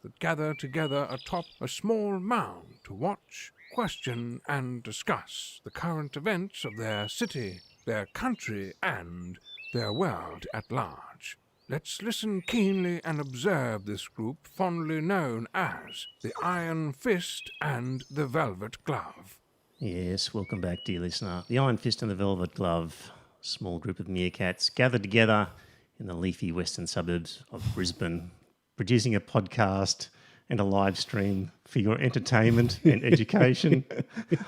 that gather together atop a small mound to watch, question, and discuss the current events of their city, their country, and their world at large. Let's listen keenly and observe this group fondly known as the Iron Fist and the Velvet Glove. Yes, welcome back, dear listener. The Iron Fist and the Velvet Glove, a small group of meerkats gathered together in the leafy western suburbs of Brisbane, producing a podcast and a live stream for your entertainment and education.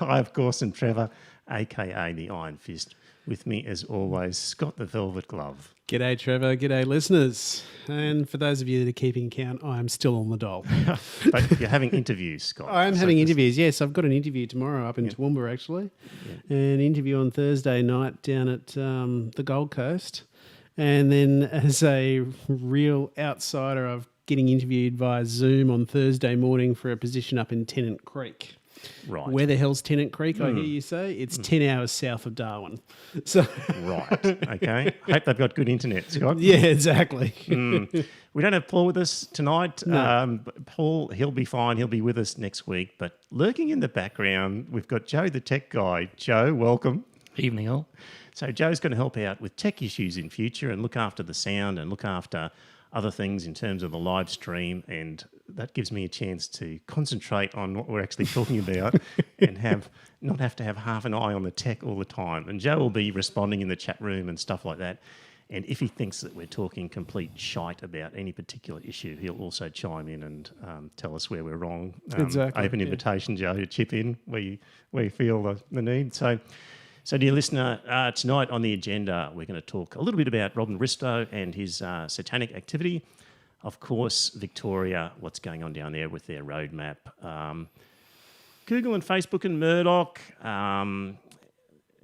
I, of course, am Trevor, a.k.a. the Iron Fist. With me, as always, Scott the Velvet Glove. G'day, Trevor. G'day, listeners. And for those of you that are keeping count, I am still on the dole. But you're having interviews, Scott. I am having interviews, yes. I've got an interview tomorrow up in Toowoomba, actually. Yeah. An interview on Thursday night down at the Gold Coast. And then as a real outsider, I'm getting interviewed via Zoom on Thursday morning for a position up in Tennant Creek. Right. Where the hell's Tennant Creek, I hear you say? It's 10 hours south of Darwin. So Right, okay. Hope they've got good internet, Scott. yeah, exactly. We don't have Paul with us tonight. No. Paul, he'll be fine. He'll be with us next week. But lurking in the background, we've got Joe the tech guy. Joe, welcome. Evening all. So Joe's going to help out with tech issues in future and look after the sound and look after other things in terms of the live stream, and that gives me a chance to concentrate on what we're actually talking about and not have to have half an eye on the tech all the time. And Joe will be responding in the chat room and stuff like that. And if he thinks that we're talking complete shite about any particular issue, he'll also chime in and tell us where we're wrong. Exactly. Open invitation, Joe, to chip in where you feel the need. So, dear listener, tonight on the agenda, we're going to talk a little bit about Robin Ristow and his satanic activity. Of course, Victoria, what's going on down there with their roadmap. Google and Facebook and Murdoch,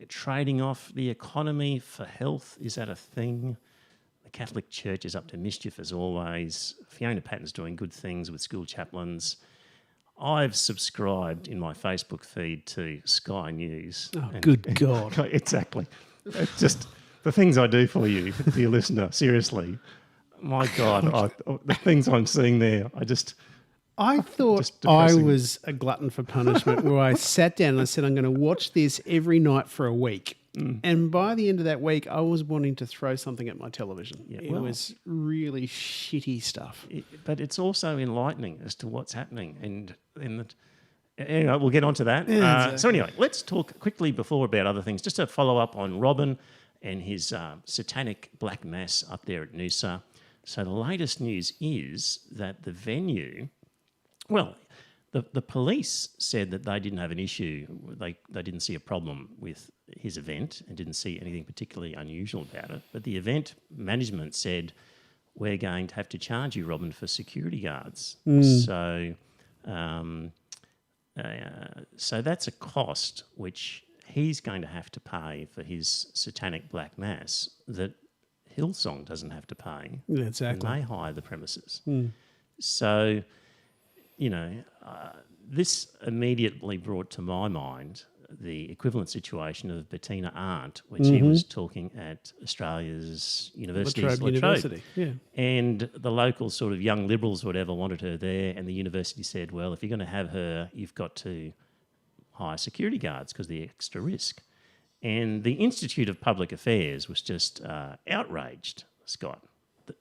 trading off the economy for health. Is that a thing? The Catholic Church is up to mischief as always. Fiona Patton's doing good things with school chaplains. I've subscribed in my Facebook feed to Sky News. Oh, good God. Exactly. It's just the things I do for you, dear listener, seriously. My God, the things I'm seeing there, I thought I was a glutton for punishment where I sat down and I said, I'm going to watch this every night for a week. And by the end of that week, I was wanting to throw something at my television. Yeah, it was really shitty stuff. But it's also enlightening as to what's happening. Anyway, we'll get on to that. Yeah, exactly. So anyway, let's talk quickly before about other things, just to follow up on Robin and his satanic black mass up there at Noosa. So the latest news is that the venue, well, the police said that they didn't have an issue. They didn't see a problem with his event and didn't see anything particularly unusual about it. But the event management said, we're going to have to charge you, Robin, for security guards. So that's a cost which he's going to have to pay for his satanic black mass that Hillsong doesn't have to pay. Yeah, exactly. And they hire the premises. So, this immediately brought to my mind the equivalent situation of Bettina Arndt when she was talking at Australia's universities, La Trobe. University. Yeah. And the local sort of young liberals, whatever, wanted her there, and the university said, well, if you're going to have her, you've got to hire security guards because of the extra risk. And the Institute of Public Affairs was just outraged, Scott.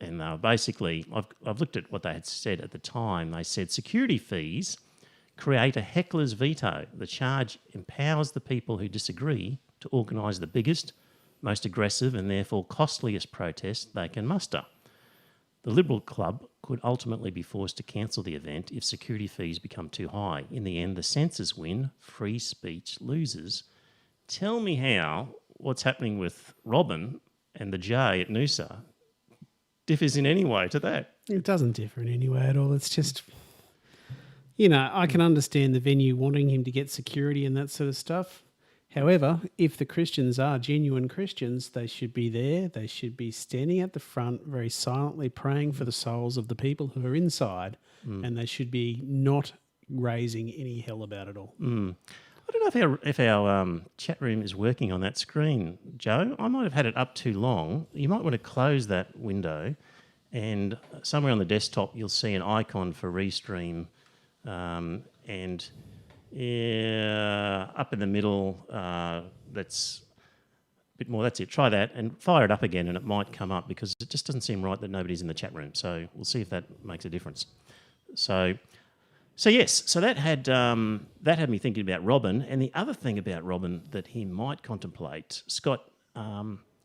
And they were basically, I've looked at what they had said at the time. They said security fees create a heckler's veto. The charge empowers the people who disagree to organise the biggest, most aggressive and therefore costliest protest they can muster. The Liberal Club could ultimately be forced to cancel the event if security fees become too high. In the end, the censors win, free speech loses. Tell me how what's happening with Robin and the J at Noosa differs in any way to that. It doesn't differ in any way at all. It's just, I can understand the venue wanting him to get security and that sort of stuff. However, if the Christians are genuine Christians, they should be there. They should be standing at the front very silently praying for the souls of the people who are inside, and they should be not raising any hell about it all. I don't know if our chat room is working on that screen, Joe. I might have had it up too long. You might want to close that window And somewhere on the desktop, you'll see an icon for Restream, and up in the middle, that's a bit more. That's it. Try that and fire it up again, and it might come up because it just doesn't seem right that nobody's in the chat room. So we'll see if that makes a difference. So yes, so that had me thinking about Robin, and the other thing about Robin that he might contemplate, Scott.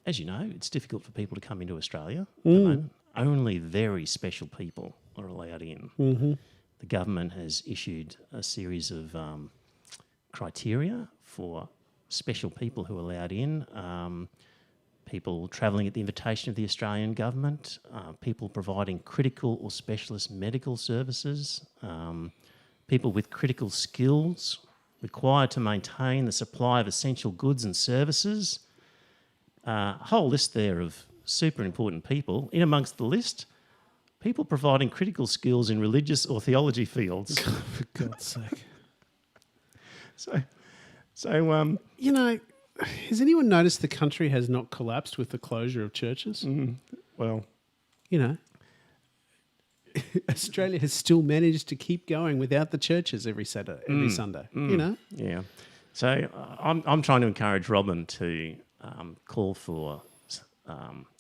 As you know, it's difficult for people to come into Australia at the moment. Only very special people are allowed in. Mm-hmm. The government has issued a series of criteria for special people who are allowed in, people travelling at the invitation of the Australian government, people providing critical or specialist medical services, people with critical skills required to maintain the supply of essential goods and services. A whole list there of super important people. In amongst the list, people providing critical skills in religious or theology fields. For God's sake. So You know, has anyone noticed the country has not collapsed with the closure of churches? well, You know, Australia has still managed to keep going without the churches every Sunday. You know, yeah. So I'm trying to encourage Robin to call for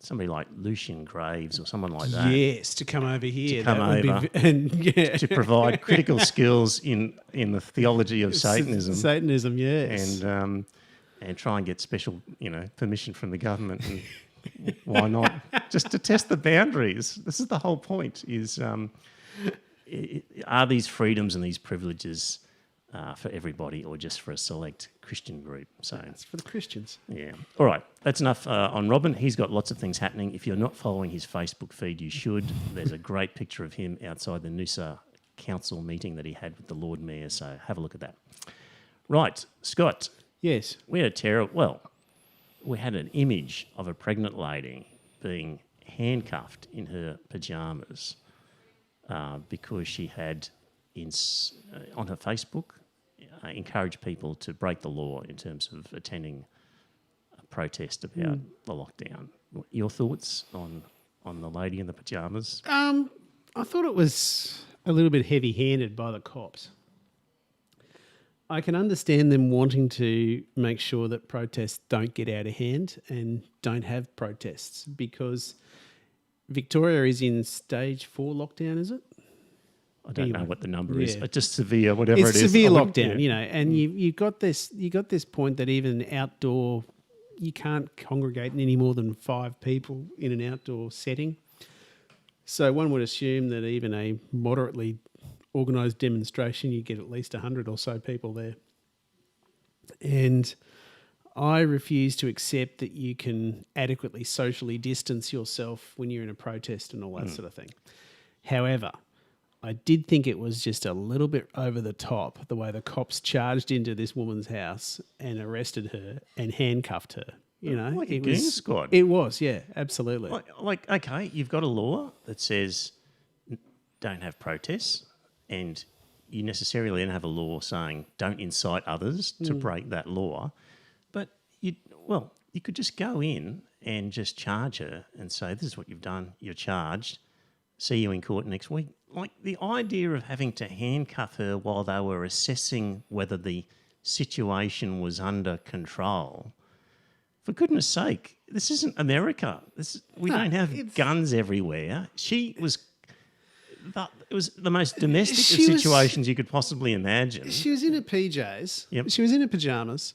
somebody like Lucian Graves or someone like that. yes, to come over here, To come that would over. and To provide critical skills in the theology of Satanism. Satanism, yes, And try and get special, permission from the government. And why not? Just to test the boundaries. This is the whole point, is are these freedoms and these privileges for everybody or just for a select Christian group? So it's for the Christians. yeah. All right. That's enough on Robin. He's got lots of things happening. If you're not following his Facebook feed, you should. There's a great picture of him outside the Noosa Council meeting that he had with the Lord Mayor. So have a look at that. Right. Scott, Yes, we had we had an image of a pregnant lady being handcuffed in her pyjamas because she had, on her Facebook, encouraged people to break the law in terms of attending a protest about the lockdown. Your thoughts on the lady in the pyjamas? I thought it was a little bit heavy-handed by the cops. I can understand them wanting to make sure that protests don't get out of hand and don't have protests, because Victoria is in stage 4 lockdown, is it? I don't know Anyway, what the number is. yeah. Just severe, whatever It's it is. severe I wouldn't- lockdown, yeah. and you got this point that even outdoor, you can't congregate any more than 5 people in an outdoor setting. So one would assume that even a moderately organised demonstration, you get at least 100 or so people there. And I refuse to accept that you can adequately socially distance yourself when you're in a protest and all that sort of thing. However, I did think it was just a little bit over the top, the way the cops charged into this woman's house and arrested her and handcuffed her. You know, Like a it goon was squad. It was, yeah, absolutely. Like, okay, you've got a law that says don't have protests, and you necessarily don't have a law saying don't incite others to break that law. But you could just go in and just charge her and say, this is what you've done, you're charged, see you in court next week. Like, the idea of having to handcuff her while they were assessing whether the situation was under control. For goodness sake, this isn't America. We don't have guns everywhere. It was the most domestic of situations you could possibly imagine. She was in her PJs. Yep. She was in her pajamas,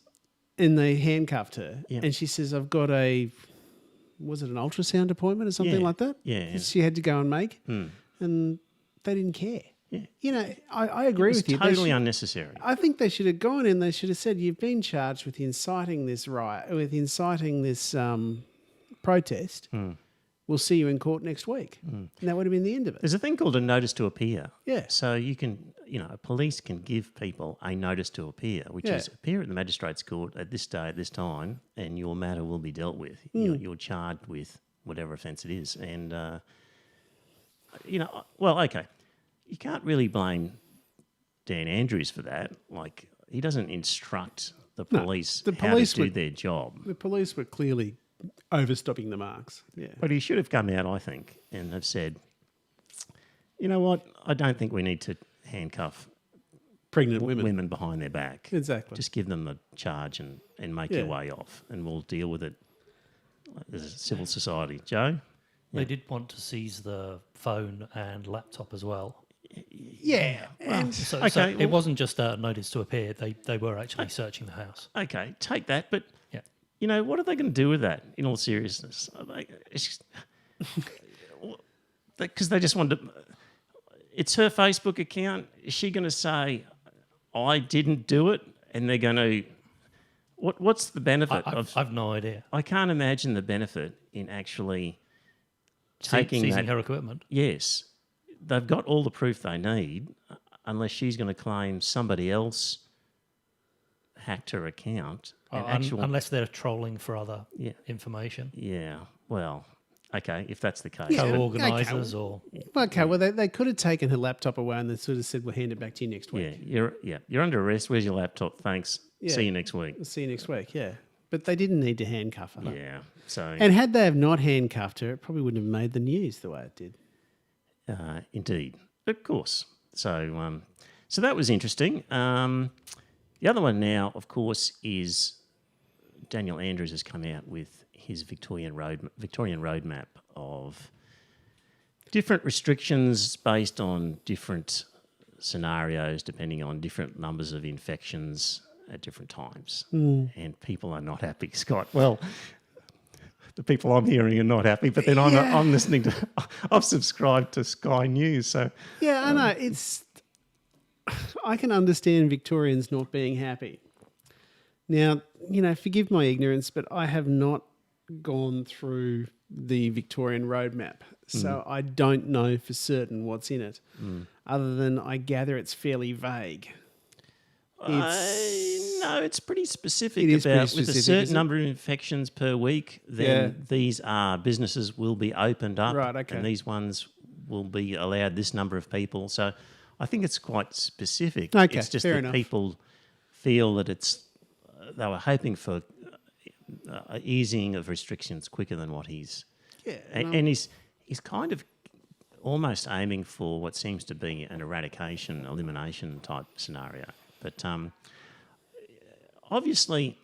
and they handcuffed her. Yep. And she says, "I've got was it an ultrasound appointment or something Yeah. like that?" Yeah. That she had to go and make, and they didn't care. Yeah. You know, I agree with you. They Totally should- unnecessary. I think they should have gone in. They should have said, "You've been charged with inciting this riot, with inciting this protest. We'll see you in court next week." And that would have been the end of it. There's a thing called a notice to appear. Yeah. So you can, police can give people a notice to appear, which is appear at the magistrate's court at this day, at this time, and your matter will be dealt with. You're charged with whatever offence it is. And, okay, you can't really blame Dan Andrews for that. Like, he doesn't instruct the police, how to do their job. The police were clearly overstopping the marks. Yeah. But he should have come out, I think, and have said, you know what, I don't think we need to handcuff Pregnant women. women behind their back. Exactly. Just give them the charge and make your way off, and we'll deal with it as a civil society. Joe? They did want to seize the phone and laptop as well. Yeah. And So, Okay, so well- it wasn't just a notice to appear. They were actually searching the house. Okay, take that, but, Yeah. you know, what are they going to do with that, in all seriousness? Because they just want to... It's her Facebook account. Is she going to say, I didn't do it? And they're going to... What's the benefit of... I've no idea. I can't imagine the benefit in actually taking Seizing that... her equipment. Yes. They've got all the proof they need, unless she's going to claim somebody else hacked her account. And Unless they're trolling for other Yeah. information. Yeah, well, okay, if that's the case. Yeah. Co-organisers or... okay, well, they could have taken her laptop away and they sort of said, we'll hand it back to you next week. You're under arrest. Where's your laptop? Thanks. Yeah. See you next week. We'll see you next week, yeah. But they didn't need to handcuff her. Yeah. So And had they have not handcuffed her, it probably wouldn't have made the news the way it did. indeed, of course. So so that was interesting. The other one now, of course, is Daniel Andrews has come out with his Victorian roadmap of different restrictions based on different scenarios, depending on different numbers of infections at different times. And people are not happy, Scott. Well, the people I'm hearing are not happy, but then I'm listening to... I've subscribed to Sky News, so... Yeah, I know. It's... I can understand Victorians not being happy. Now, you know, forgive my ignorance, but I have not gone through the Victorian roadmap, so I don't know for certain what's in it, other than I gather it's fairly vague. No, it's pretty specific It is about pretty with a specific, certain isn't it? number of infections per week, then these businesses will be opened up. Right, okay. And these ones will be allowed this number of people. So I think it's quite specific. Okay, it's just fair that enough. people feel that it's... they were hoping for easing of restrictions quicker than what he's... Yeah, And he's kind of almost aiming for what seems to be an eradication, elimination type scenario. But obviously...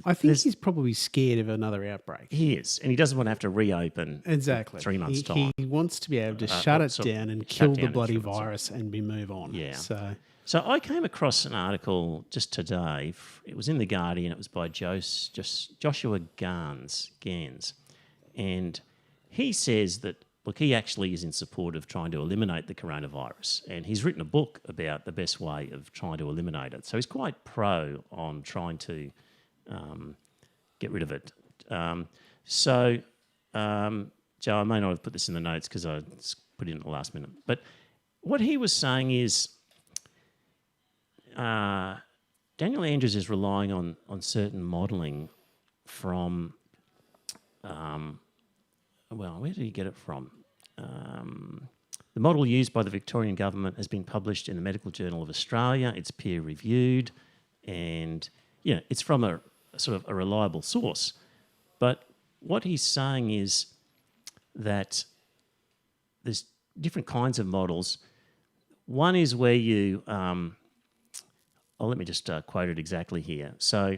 I think he's probably scared of another outbreak. He is, and he doesn't want to have to reopen Exactly. 3 months' time. He wants to be able to shut it down and shut kill down the and bloody kill it. virus and move on. Yeah. So I came across an article just today. It was in The Guardian. It was by Joshua Gans. And he says that, look, he actually is in support of trying to eliminate the coronavirus. And he's written a book about the best way of trying to eliminate it. So he's quite pro on trying to get rid of it. Joe, I may not have put this in the notes because I put it in at the last minute. But what he was saying is Daniel Andrews is relying on certain modelling from, where did he get it from? The model used by the Victorian government has been published in the Medical Journal of Australia. It's peer-reviewed and, it's from a sort of a reliable source. But what he's saying is that there's different kinds of models. One is where you... let me just quote it exactly here. So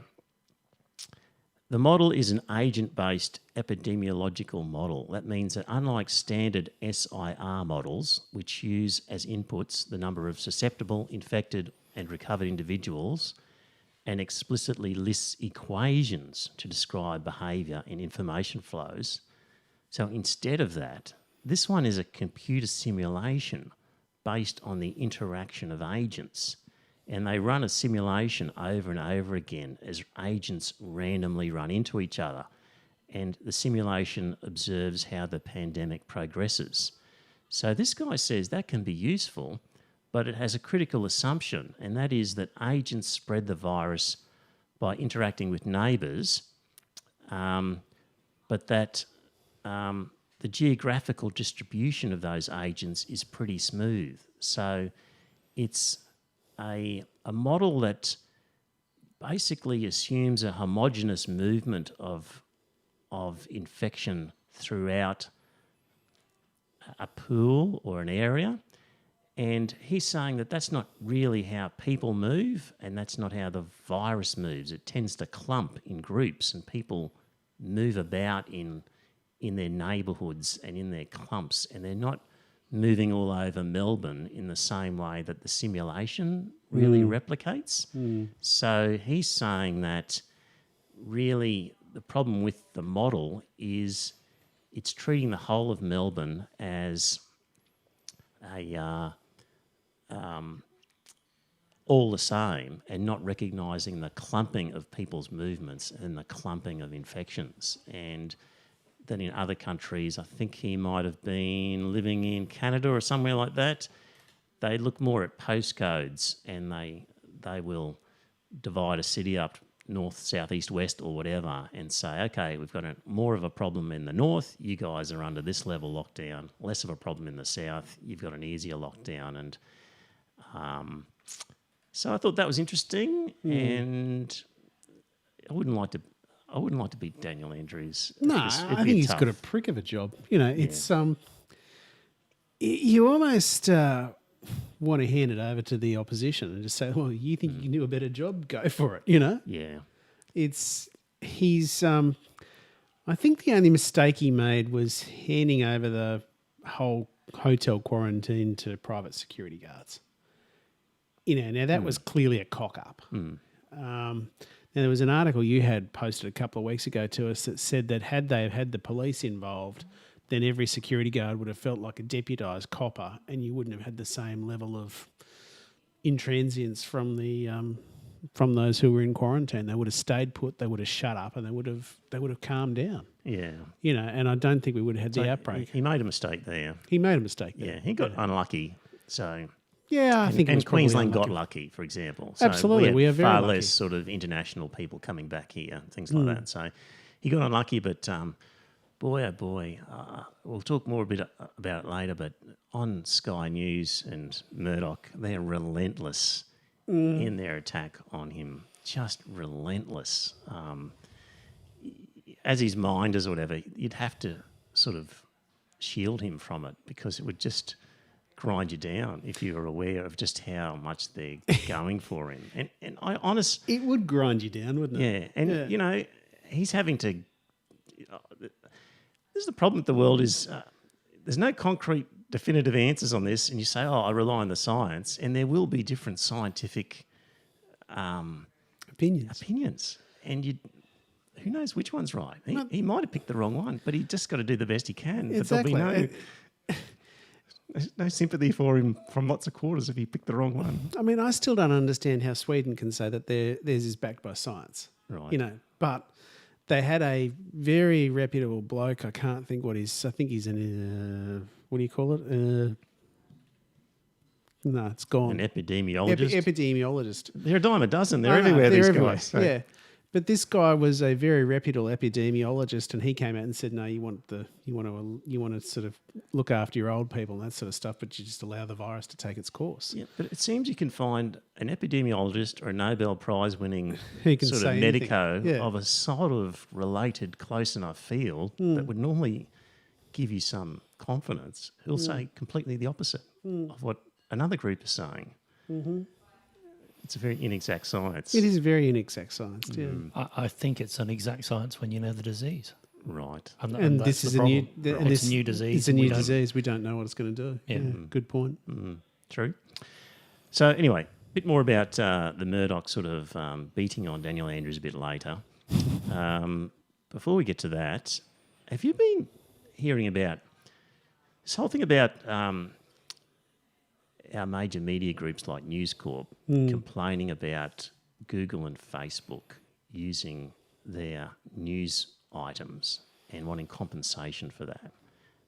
the model is an agent-based epidemiological model. That means that unlike standard SIR models, which use as inputs the number of susceptible, infected and recovered individuals and explicitly lists equations to describe behaviour and information flows, so instead of that, this one is a computer simulation based on the interaction of agents. And they run a simulation over and over again as agents randomly run into each other. And the simulation observes how the pandemic progresses. So this guy says that can be useful, but it has a critical assumption, and that is that agents spread the virus by interacting with neighbours, but that the geographical distribution of those agents is pretty smooth. So it's a model that basically assumes a homogenous movement of infection throughout a pool or an area. And he's saying that that's not really how people move, and that's not how the virus moves. It tends to clump in groups, and people move about in their neighbourhoods and in their clumps, and they're not moving all over Melbourne in the same way that the simulation really replicates. So he's saying that really the problem with the model is it's treating the whole of Melbourne as all the same, and not recognising the clumping of people's movements and the clumping of infections. And that in other countries, I think he might have been living in Canada or somewhere like that, they look more at postcodes, and they will divide a city up north, south, east, west or whatever, and say, okay, we've got more of a problem in the north, you guys are under this level lockdown, less of a problem in the south, you've got an easier lockdown. And so I thought that was interesting, and I wouldn't like to be Daniel Andrews. No, It'd I be think he's tough. got a prick of a job. You know, it's you almost want to hand it over to the opposition and just say, well, you think you can do a better job? Go for it, you know? Yeah. He's I think the only mistake he made was handing over the whole hotel quarantine to private security guards. You know, now that was clearly a cock up. Now there was an article you had posted a couple of weeks ago to us that said that had they had the police involved, then every security guard would have felt like a deputised copper, and you wouldn't have had the same level of intransience from the from those who were in quarantine. They would have stayed put, they would have shut up, and they would have calmed down. Yeah. You know, and I don't think we would have had So the outbreak. He made a mistake there. He made a mistake there. Yeah, he got unlucky. So Yeah, I think it and was probably Queensland unlucky. got lucky, for example. So Absolutely, we are very far lucky. less sort of international people coming back here, things like that. So he got unlucky, but boy, oh boy, we'll talk more a bit about it later, but on Sky News and Murdoch, they're relentless in their attack on him, just relentless. As his minders or whatever, you'd have to sort of shield him from it, because it would just grind you down if you were aware of just how much they're going for him. And I It would grind you down, wouldn't it? yeah, and you know, he's having to. This is the problem with the world is there's no concrete, definitive answers on this, and you say, "Oh, I rely on the science," and there will be different scientific Opinions. and who knows which one's right? He might have picked the wrong one, but he just got to do the best he can. Exactly. But there'll be no sympathy for him from lots of quarters if he picked the wrong one. I mean, I still don't understand how Sweden can say that theirs is backed by science. Right. You know, but they had a very reputable bloke. I can't think what he's. I think he's an what do you call it? No, it's gone. An epidemiologist. Epidemiologist. They're a dime a dozen. They're No, everywhere, they're these everywhere. guys. So- Yeah. But this guy was a very reputable epidemiologist, and he came out and said, "No, you want to sort of look after your old people and that sort of stuff, but you just allow the virus to take its course." Yeah, but it seems you can find an epidemiologist or a Nobel Prize winning Who can sort say of anything. medico Yeah. of a sort of related, close enough field that would normally give you some confidence, who'll say completely the opposite of what another group is saying. It's a very inexact science. It is very inexact science. Yeah. I think it's an exact science when you know the disease. Right. And that's this the is a new, problem. and It's this, a new disease. It's a and we new don't- disease. We don't know what it's going to do. Yeah. Good point. True. So anyway, a bit more about the Murdoch sort of beating on Daniel Andrews a bit later. Before we get to that, have you been hearing about this whole thing about our major media groups like News Corp complaining about Google and Facebook using their news items and wanting compensation for that?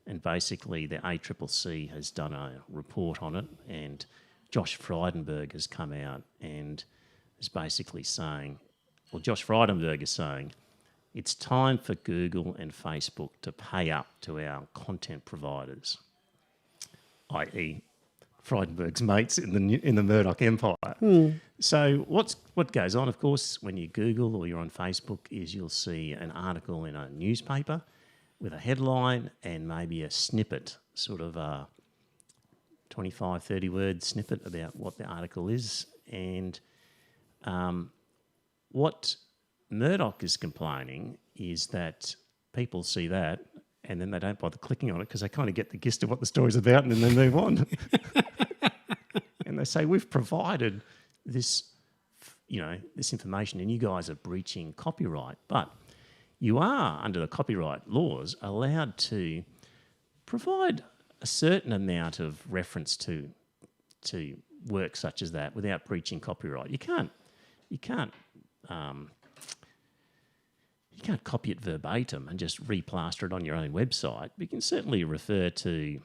And basically the ACCC has done a report on it, and Josh Frydenberg has come out and is basically saying, well, Josh Frydenberg is saying, it's time for Google and Facebook to pay up to our content providers, i.e. Frydenberg's mates in the Murdoch empire. So what goes on, of course, when you Google or you're on Facebook is you'll see an article in a newspaper with a headline and maybe a snippet, sort of a 25, 30-word snippet about what the article is. And what Murdoch is complaining is that people see that and then they don't bother clicking on it because they kind of get the gist of what the story's about and then they move on. And they say, we've provided this, this information and you guys are breaching copyright. But you are, under the copyright laws, allowed to provide a certain amount of reference to work such as that without breaching copyright. You can't copy it verbatim and just replaster it on your own website. But you can certainly refer to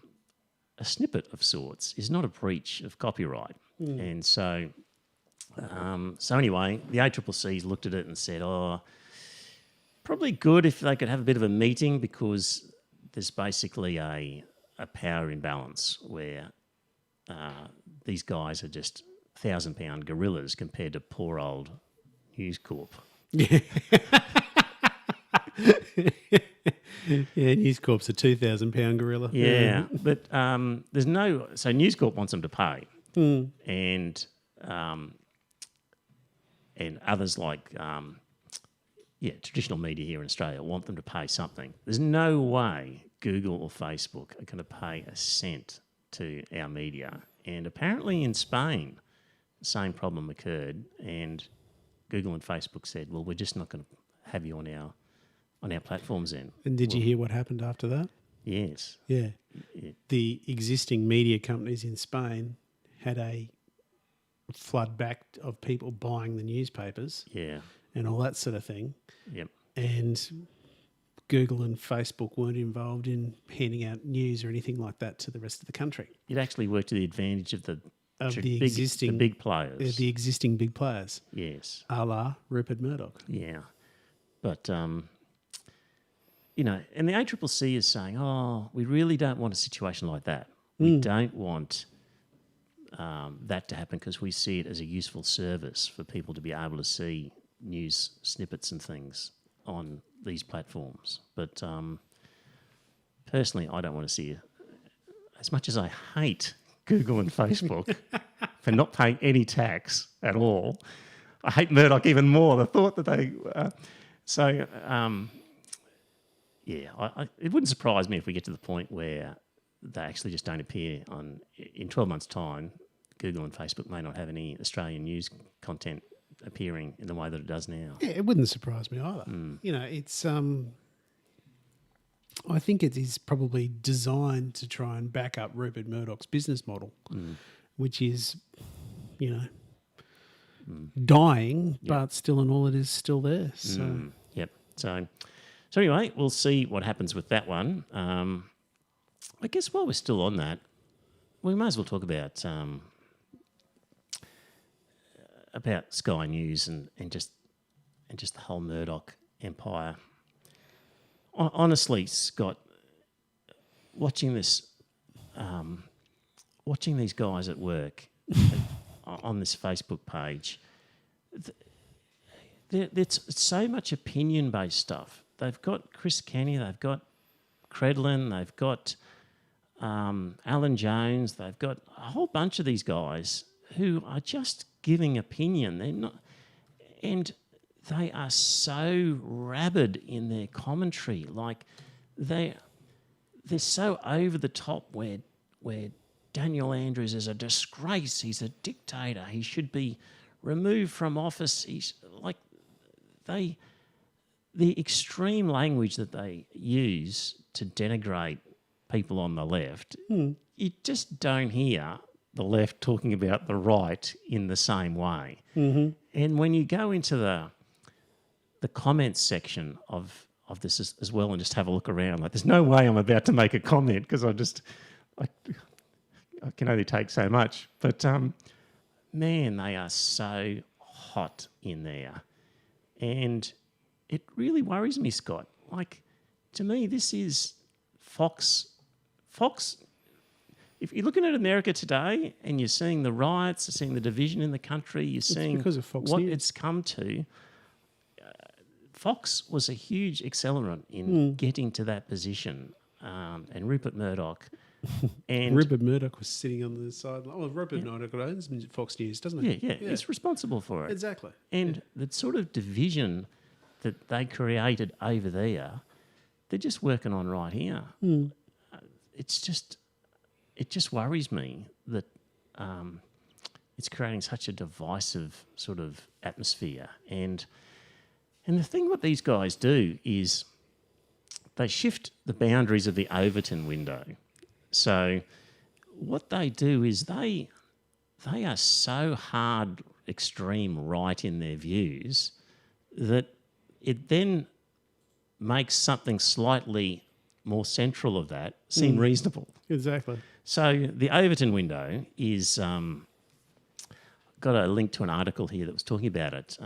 a snippet of sorts is not a breach of copyright. And so anyway, the ACCC's looked at it and said, probably good if they could have a bit of a meeting because there's basically a power imbalance where these guys are just 1,000-pound gorillas compared to poor old News Corp. Yeah. Yeah, News Corp's a 2,000-pound gorilla. Yeah, but there's no... So News Corp wants them to pay. And others like... traditional media here in Australia want them to pay something. There's no way Google or Facebook are going to pay a cent to our media. And apparently in Spain, the same problem occurred and Google and Facebook said, well, we're just not going to have you on our platforms then. And did you hear what happened after that? Yes. Yeah. The existing media companies in Spain had a flood back of people buying the newspapers. Yeah. And all that sort of thing. Yep. And Google and Facebook weren't involved in handing out news or anything like that to the rest of the country. It actually worked to the advantage of the existing big players. The existing big players. Yes. A la Rupert Murdoch. Yeah. But, and the ACCC is saying, we really don't want a situation like that. We don't want that to happen because we see it as a useful service for people to be able to see news snippets and things on these platforms. But personally, I don't want to see it. As much as I hate Google and Facebook for not paying any tax at all, I hate Murdoch even more. The thought that they... it wouldn't surprise me if we get to the point where they actually just don't appear on... In 12 months' time, Google and Facebook may not have any Australian news content appearing in the way that it does now. Yeah, it wouldn't surprise me either. It's I think it is probably designed to try and back up Rupert Murdoch's business model, which is, dying, but still in all it is still there. So Yep. So anyway, we'll see what happens with that one. I guess while we're still on that, we might as well talk about Sky News and just the whole Murdoch empire. Honestly, Scott, watching these guys at work on this Facebook page, it's so much opinion-based stuff. They've got Chris Kenny, they've got Credlin, they've got Alan Jones, they've got a whole bunch of these guys who are just giving opinion. They're not, and they are so rabid in their commentary. Like they're so over the top where Daniel Andrews is a disgrace. He's a dictator. He should be removed from office. He's like the extreme language that they use to denigrate people on the left. You just don't hear the left talking about the right in the same way. And when you go into the comments section of this as well and just have a look around, like there's no way I'm about to make a comment because I can only take so much. But man, they are so hot in there. And it really worries me, Scott. Like, to me, this is Fox. if you're looking at America today and you're seeing the riots, you're seeing the division in the country, you're seeing because of Fox what News. it's come to, Fox was a huge accelerant in getting to that position, and Rupert Murdoch. And Rupert Murdoch was sitting on the sideline. Oh, Rupert Murdoch owns Fox News, doesn't he? yeah, he's responsible for it. Exactly. And the sort of division that they created over there, they're just working on right here. It just worries me that it's creating such a divisive sort of atmosphere. And the thing what these guys do is they shift the boundaries of the Overton window. So what they do is they are so hard, extreme right in their views that it then makes something slightly more central of that seem reasonable. Exactly. So the Overton window is got a link to an article here that was talking about it.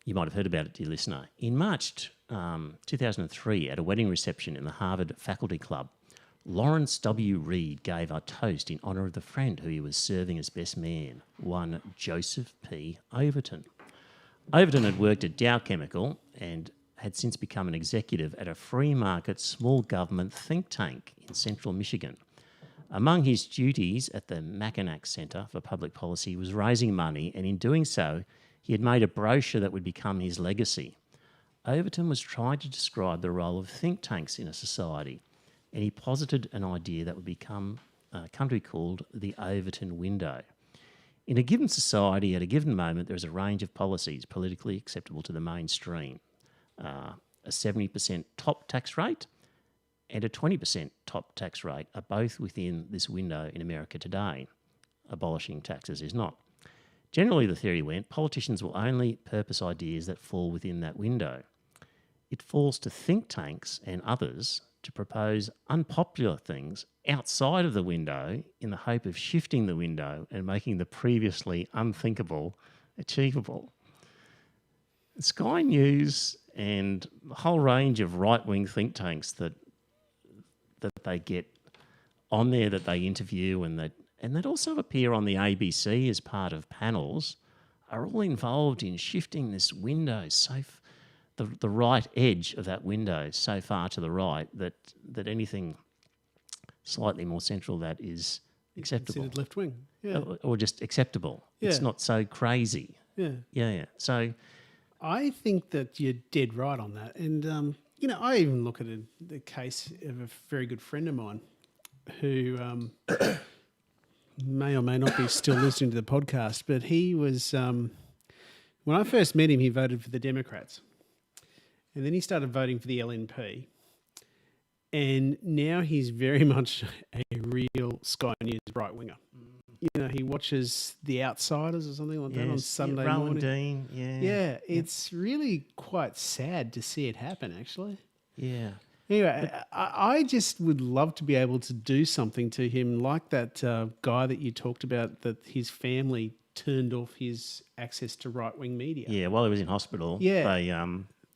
You might have heard about it, dear listener. In March 2003, at a wedding reception in the Harvard Faculty Club, Lawrence W. Reed gave a toast in honour of the friend who he was serving as best man, one Joseph P. Overton. Overton had worked at Dow Chemical and had since become an executive at a free market small government think tank in central Michigan. Among his duties at the Mackinac Centre for Public Policy was raising money, and in doing so, he had made a brochure that would become his legacy. Overton was trying to describe the role of think tanks in a society, and he posited an idea that would become a country called the Overton Window. In a given society, at a given moment, there is a range of policies politically acceptable to the mainstream. A 70% top tax rate and a 20% top tax rate are both within this window in America today. Abolishing taxes is not. Generally, the theory went, politicians will only purpose ideas that fall within that window. It falls to think tanks and others to propose unpopular things outside of the window in the hope of shifting the window and making the previously unthinkable achievable. Sky News and the whole range of right-wing think tanks that they get on there, that they interview and that also appear on the ABC as part of panels, are all involved in shifting this window the right edge of that window so far to the right that anything slightly more central that is acceptable. Considered left wing. Yeah. Or just acceptable. It's Yeah. not so crazy. Yeah. Yeah. So I think that you're dead right on that. And, I even look at the case of a very good friend of mine who may or may not be still listening to the podcast, but he was, when I first met him, he voted for the Democrats. And then he started voting for the LNP. And now he's very much a real Sky News right-winger. He watches The Outsiders or something like that on Sunday Rowan morning. Dean, Yeah, it's really quite sad to see it happen, actually. Yeah. Anyway, I just would love to be able to do something to him like that guy that you talked about, that his family turned off his access to right-wing media. Yeah, while he was in hospital, Yeah.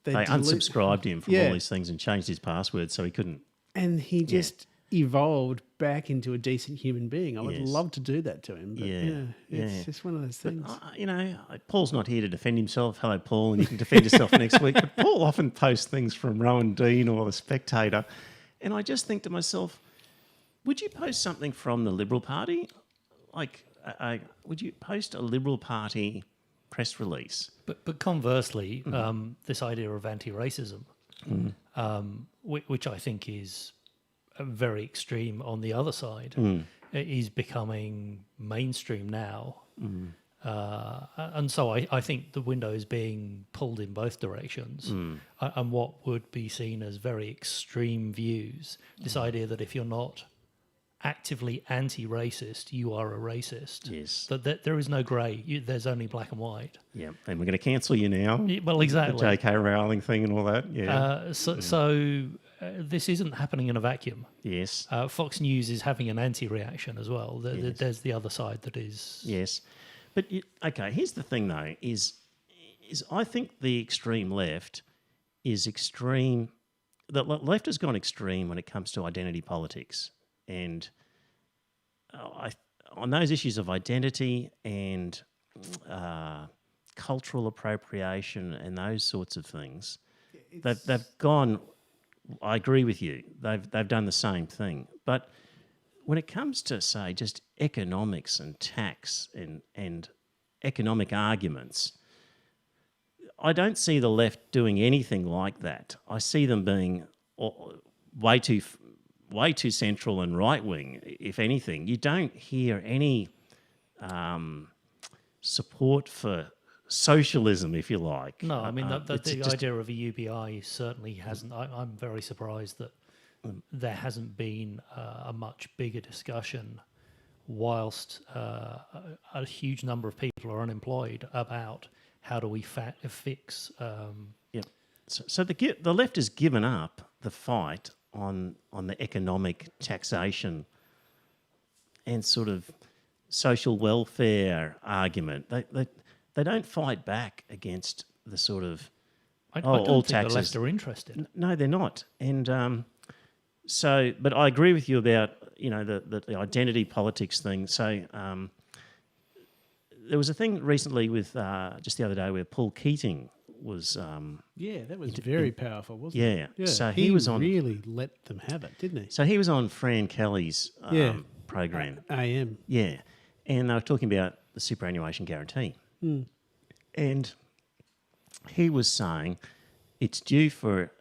they unsubscribed him from all these things and changed his password so he couldn't. And he just evolved back into a decent human being. I would Yes. love to do that to him. But Yeah. it's just one of those things. Paul's not here to defend himself. Hello, Paul, and you can defend yourself next week. But Paul often posts things from Rowan Dean or The Spectator, and I just think to myself, would you post something from the Liberal Party? Like, would you post a Liberal Party press release? But conversely, this idea of anti-racism, which I think is very extreme on the other side, is becoming mainstream now. And so I think the window is being pulled in both directions. And what would be seen as very extreme views, this idea that if you're not actively anti-racist, you are a racist. Yes. That there is no grey. There's only black and white. Yeah, and we're going to cancel you now. Well, exactly. The J.K. Rowling thing and all that. Yeah. So this isn't happening in a vacuum. Yes. Fox News is having an anti-reaction as well. Yes. There's the other side that is... Yes. But, okay, here's the thing, though, is I think the extreme left is extreme... The left has gone extreme when it comes to identity politics. And on those issues of identity and cultural appropriation and those sorts of things, they've gone. I agree with you. They've done the same thing. But when it comes to, say, just economics and tax and economic arguments, I don't see the left doing anything like that. I see them being way too central and right wing. If anything, you don't hear any support for socialism, if you like. No, I mean, the just idea of a UBI certainly hasn't. I'm very surprised that there hasn't been a much bigger discussion whilst a huge number of people are unemployed about how do we fix. Yeah. So the left has given up the fight on the economic taxation and sort of social welfare argument. They don't fight back against the sort of I all don't think taxes. the left are interested. No, they're not. And but I agree with you about the identity politics thing. So there was a thing recently with just the other day where Paul Keating was. That was very powerful, wasn't yeah. it? Yeah. So he was on. Really let them have it, didn't he? So he was on Fran Kelly's program. AM. Yeah, and they were talking about the superannuation guarantee. And he was saying it's due for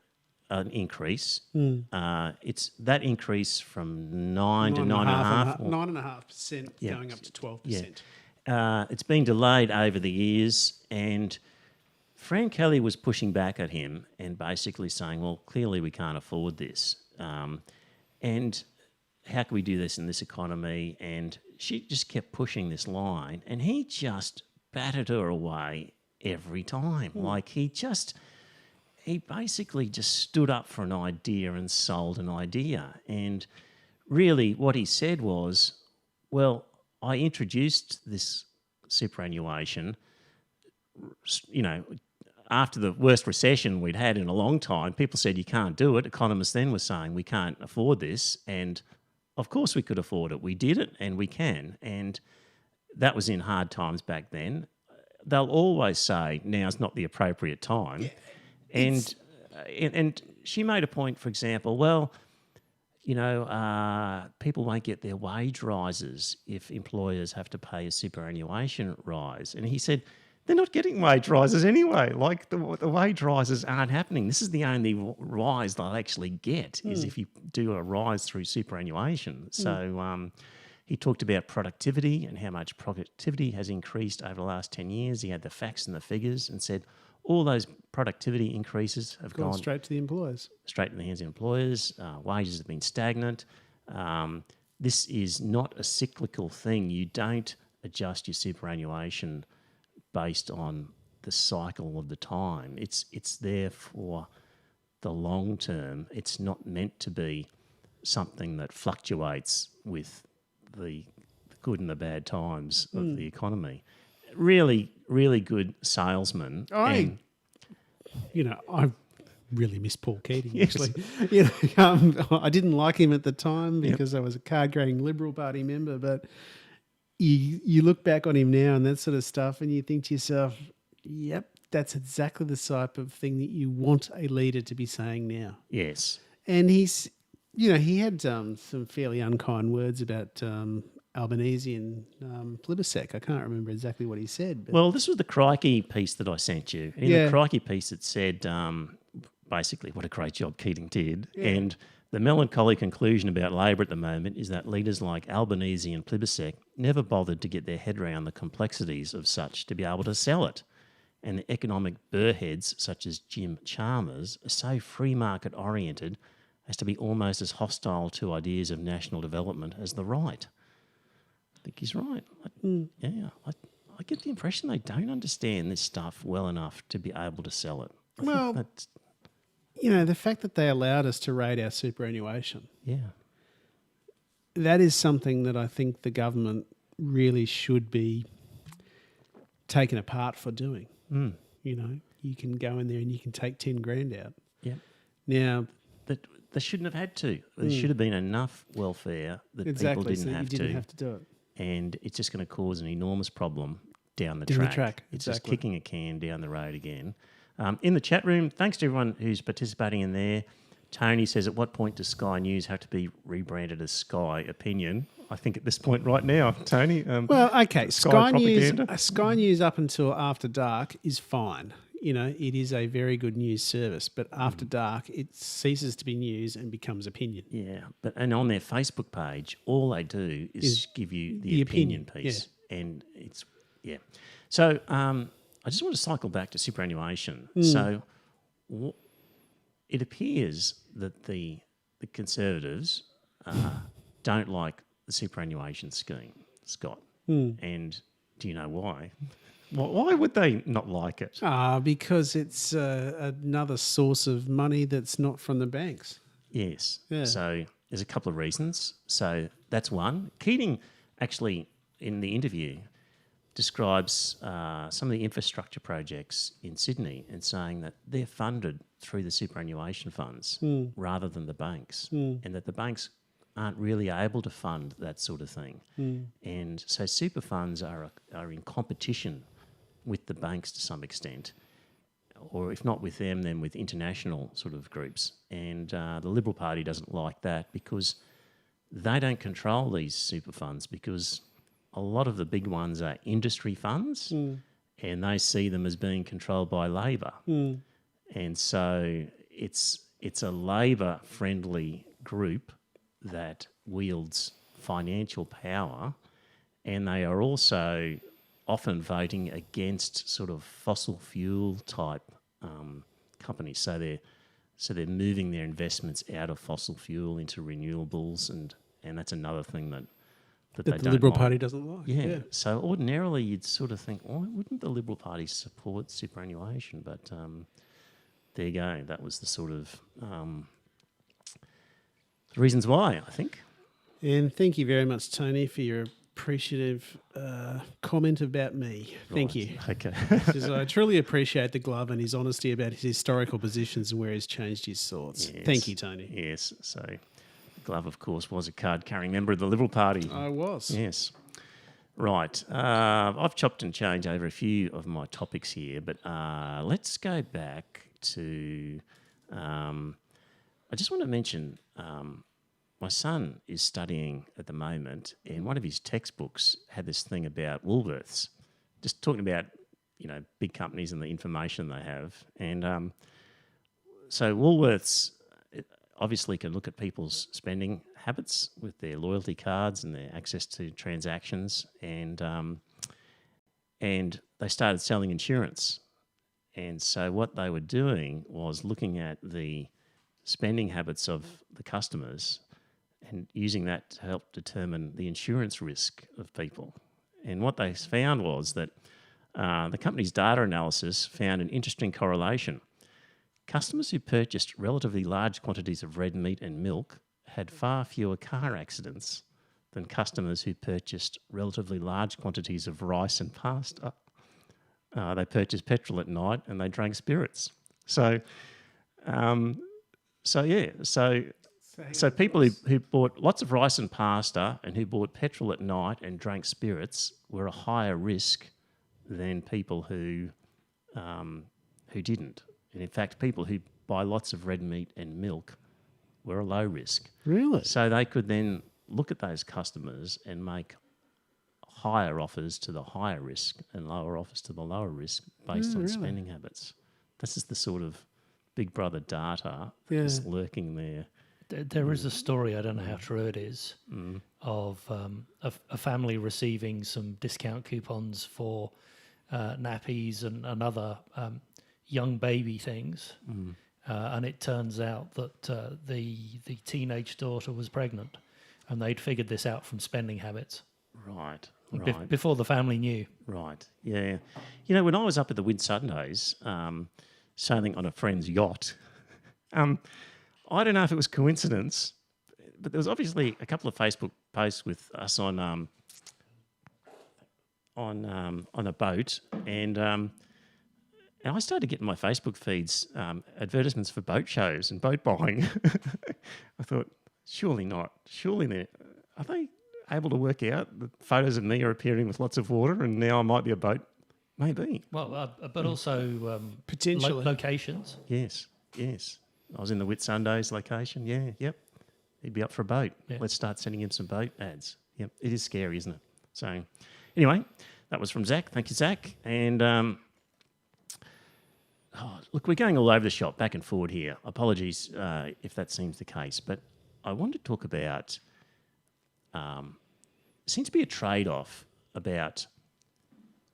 an increase. It's that increase from 9 to 9.5%. 9.5% going up to 12%. It's been delayed over the years, and Fran Kelly was pushing back at him and basically saying, well, clearly we can't afford this. And how can we do this in this economy? And she just kept pushing this line, and he just battered her away every time. Like he basically just stood up for an idea and sold an idea. And really what he said was, well, I introduced this superannuation, after the worst recession we'd had in a long time. People said you can't do it. Economists then were saying we can't afford this. And of course we could afford it. We did it and we can. And that was in hard times back then. They'll always say now's not the appropriate time. Yeah, and she made a point, for example, well, people won't get their wage rises if employers have to pay a superannuation rise. And he said, they're not getting wage rises anyway. Like the wage rises aren't happening. This is the only rise they'll actually get is if you do a rise through superannuation. So he talked about productivity and how much productivity has increased over the last 10 years. He had the facts and the figures and said all those productivity increases have gone straight to the employers. Straight in the hands of employers. Wages have been stagnant. This is not a cyclical thing. You don't adjust your superannuation based on the cycle of the time. It's there for the long term. It's not meant to be something that fluctuates with the good and the bad times of the economy. Really, really good salesman. I really miss Paul Keating, actually. I didn't like him at the time because I was a card-carrying Liberal Party member, but you look back on him now and that sort of stuff and you think to yourself, yep, that's exactly the type of thing that you want a leader to be saying now. Yes. And he had some fairly unkind words about Albanese and Plibersek. I can't remember exactly what he said. But well, this was the Crikey piece that I sent you. In the Crikey piece, it said basically what a great job Keating did. Yeah. And the melancholy conclusion about Labor at the moment is that leaders like Albanese and Plibersek never bothered to get their head around the complexities of such to be able to sell it. And the economic burrheads such as Jim Chalmers are so free market oriented as to be almost as hostile to ideas of national development as the right. I think he's right. I get the impression they don't understand this stuff well enough to be able to sell it. The fact that they allowed us to raid our superannuation, that is something that I think the government really should be taken apart for doing. You can go in there and you can take 10 grand out. Yeah. Now, they shouldn't have had to. There should have been enough welfare that people Exactly. didn't So have you to. didn't have to do it. And it's just going to cause an enormous problem down the Down the track. track, It's just exactly. kicking a can down the road again. In the chat room, thanks to everyone who's participating in there. Tony says, at what point does Sky News have to be rebranded as Sky Opinion? I think at this point right now, Tony. Well, okay, Sky News, propaganda. Sky News up until after dark is fine. You know, it is a very good news service, but after dark, it ceases to be news and becomes opinion. Yeah, and on their Facebook page, all they do is give you the opinion piece, and it's So I just want to cycle back to superannuation. So it appears that the Conservatives don't like the superannuation scheme, Scott. And do you know why? Why would they not like it? Because it's another source of money that's not from the banks. Yes. Yeah. So there's a couple of reasons. So that's one. Keating actually, in the interview, describes some of the infrastructure projects in Sydney and saying that they're funded through the superannuation funds rather than the banks, and that the banks aren't really able to fund that sort of thing. And so super funds are in competition with the banks to some extent, or if not with them, then with international sort of groups. And the Liberal Party doesn't like that because they don't control these super funds, because a lot of the big ones are industry funds and they see them as being controlled by Labor. And so it's a Labor-friendly group that wields financial power, and they are also often voting against sort of fossil fuel type companies. So they're moving their investments out of fossil fuel into renewables, and that's another thing that they The don't Liberal like. Party doesn't like. Yeah. So ordinarily you'd sort of think, why wouldn't the Liberal Party support superannuation? But there you go. That was the sort of reasons why, I think. And thank you very much, Tony, for your appreciative comment about me. Thank you. Okay. Because I truly appreciate the glove and his honesty about his historical positions and where he's changed his thoughts. Yes. Thank you, Tony. Yes. So Glove, of course, was a card-carrying member of the Liberal Party. I was. Yes. Right. I've chopped and changed over a few of my topics here, but let's go back to... I just want to mention my son is studying at the moment, and one of his textbooks had this thing about Woolworths, just talking about, big companies and the information they have. And so Woolworths obviously can look at people's spending habits with their loyalty cards and their access to transactions, and they started selling insurance. And so what they were doing was looking at the spending habits of the customers and using that to help determine the insurance risk of people. And what they found was that the company's data analysis found an interesting correlation. Customers who purchased relatively large quantities of red meat and milk had far fewer car accidents than customers who purchased relatively large quantities of rice and pasta. They purchased petrol at night and they drank spirits. So people who bought lots of rice and pasta and who bought petrol at night and drank spirits were a higher risk than people who didn't. And in fact, people who buy lots of red meat and milk were a low risk. Really? So they could then look at those customers and make higher offers to the higher risk and lower offers to the lower risk based on spending habits. This is the sort of big brother data that's lurking there. There is a story, I don't know how true it is, of a family receiving some discount coupons for nappies and other young baby things, and it turns out that the teenage daughter was pregnant, and they'd figured this out from spending habits. Right. Before the family knew. Right, yeah. When I was up at the Whitsundays, sailing on a friend's yacht, I don't know if it was coincidence, but there was obviously a couple of Facebook posts with us on a boat, and And I started getting my Facebook feeds advertisements for boat shows and boat buying. I thought, surely not. Surely are they able to work out that photos of me are appearing with lots of water and now I might be a boat? Maybe. Well, but also Potentially. locations. Yes. I was in the Whitsundays location. Yeah, yep. He'd be up for a boat. Yeah. Let's start sending him some boat ads. Yep, it is scary, isn't it? So, anyway, that was from Zach. Thank you, Zach. And look, we're going all over the shop, back and forward here. Apologies if that seems the case, but I want to talk about. Seems to be a trade-off about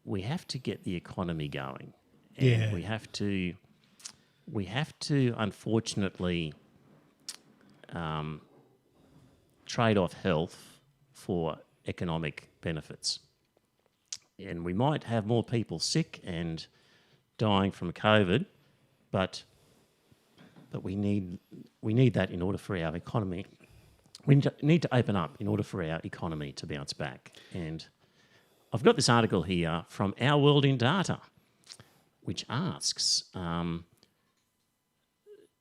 we have to get the economy going, and Yeah. we have to unfortunately trade off health for economic benefits. And we might have more people sick and dying from COVID, but we need that in order for our economy. We need to open up in order for our economy to bounce back. And I've got this article here from Our World in Data, which asks,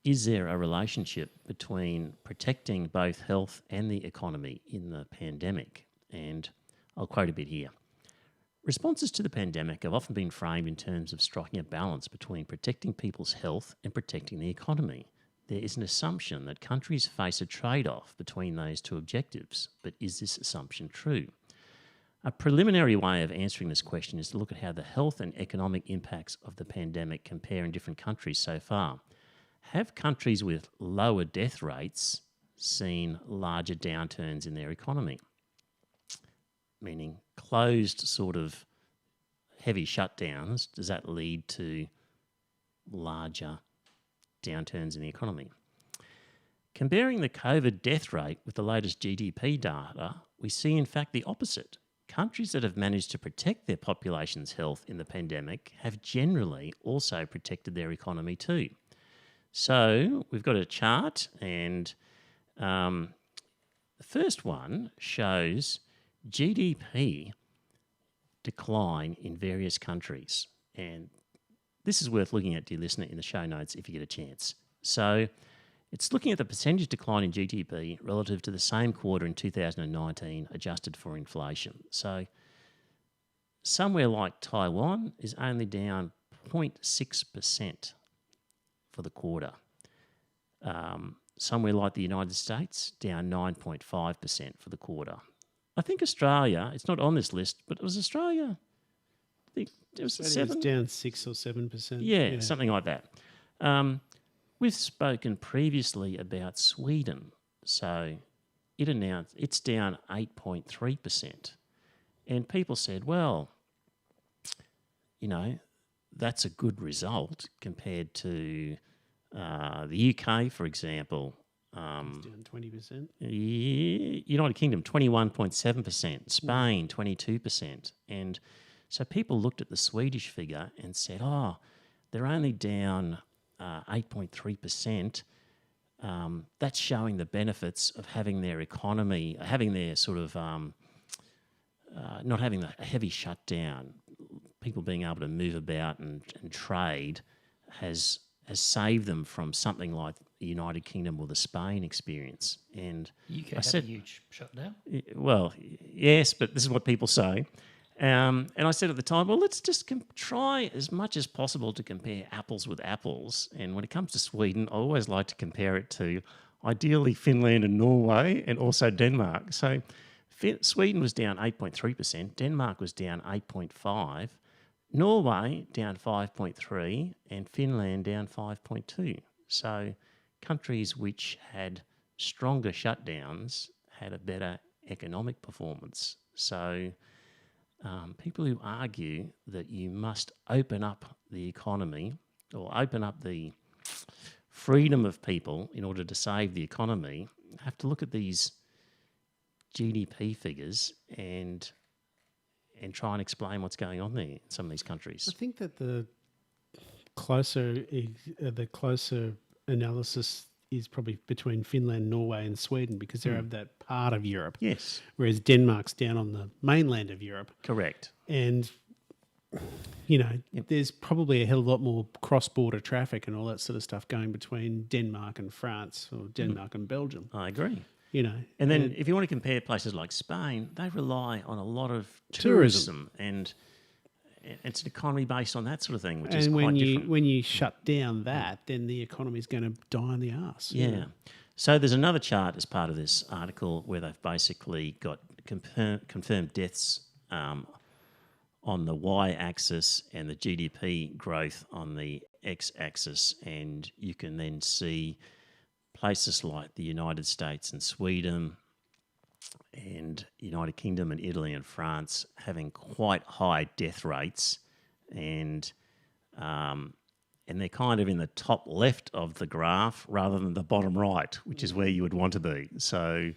is there a relationship between protecting both health and the economy in the pandemic? And I'll quote a bit here. Responses to the pandemic have often been framed in terms of striking a balance between protecting people's health and protecting the economy. There is an assumption that countries face a trade-off between those two objectives, but is this assumption true? A preliminary way of answering this question is to look at how the health and economic impacts of the pandemic compare in different countries so far. Have countries with lower death rates seen larger downturns in their economy? Meaning closed sort of heavy shutdowns, does that lead to larger downturns in the economy? Comparing the COVID death rate with the latest GDP data, we see in fact the opposite. Countries that have managed to protect their population's health in the pandemic have generally also protected their economy too. So we've got a chart, and the first one shows GDP decline in various countries. And this is worth looking at, dear listener, in the show notes if you get a chance. So it's looking at the percentage decline in GDP relative to the same quarter in 2019, adjusted for inflation. So somewhere like Taiwan is only down 0.6% for the quarter. Somewhere like the United States, down 9.5% for the quarter. I think Australia, it's not on this list, but it was Australia. I think it was It's 7. down 6 or 7%. Yeah, something like that. We've spoken previously about Sweden. So it announced it's down 8.3%. And people said, well, you know, that's a good result compared to the UK, for example. It's down 20%. United Kingdom, 21.7%. Spain, 22%. And so people looked at the Swedish figure and said, oh, they're only down 8.3%. That's showing the benefits of having their economy, having their sort of, not having a heavy shutdown. People being able to move about and trade has saved them from something like the United Kingdom or the Spain experience. And UK I had said, a huge shutdown. well, yes, but this is what people say. And I said at the time, well, let's just try as much as possible to compare apples with apples. And when it comes to Sweden, I always like to compare it to ideally Finland and Norway and also Denmark. So Sweden was down 8.3%, Denmark was down 8.5%, Norway down 5.3%, and Finland down 5.2%. So countries which had stronger shutdowns had a better economic performance. So people who argue that you must open up the economy or open up the freedom of people in order to save the economy have to look at these GDP figures and try and explain what's going on there in some of these countries. I think that the closer analysis is probably between Finland, Norway and Sweden because they're of that part of Europe. Yes. Whereas Denmark's down on the mainland of Europe. Correct. And you know, there's probably a hell of a lot more cross-border traffic and all that sort of stuff going between Denmark and France or Denmark and Belgium. I agree. You know, And then if you want to compare places like Spain, they rely on a lot of Tourism. tourism and it's an economy based on that sort of thing, which is and quite when different. when you shut down that, then the economy's going to die in the arse. Yeah. So there's another chart as part of this article where they've basically got confirmed deaths on the y-axis and the GDP growth on the x-axis, and you can then see places like the United States and Sweden and United Kingdom and Italy and France having quite high death rates, and they're kind of in the top left of the graph rather than the bottom right, which is where you would want to be. So,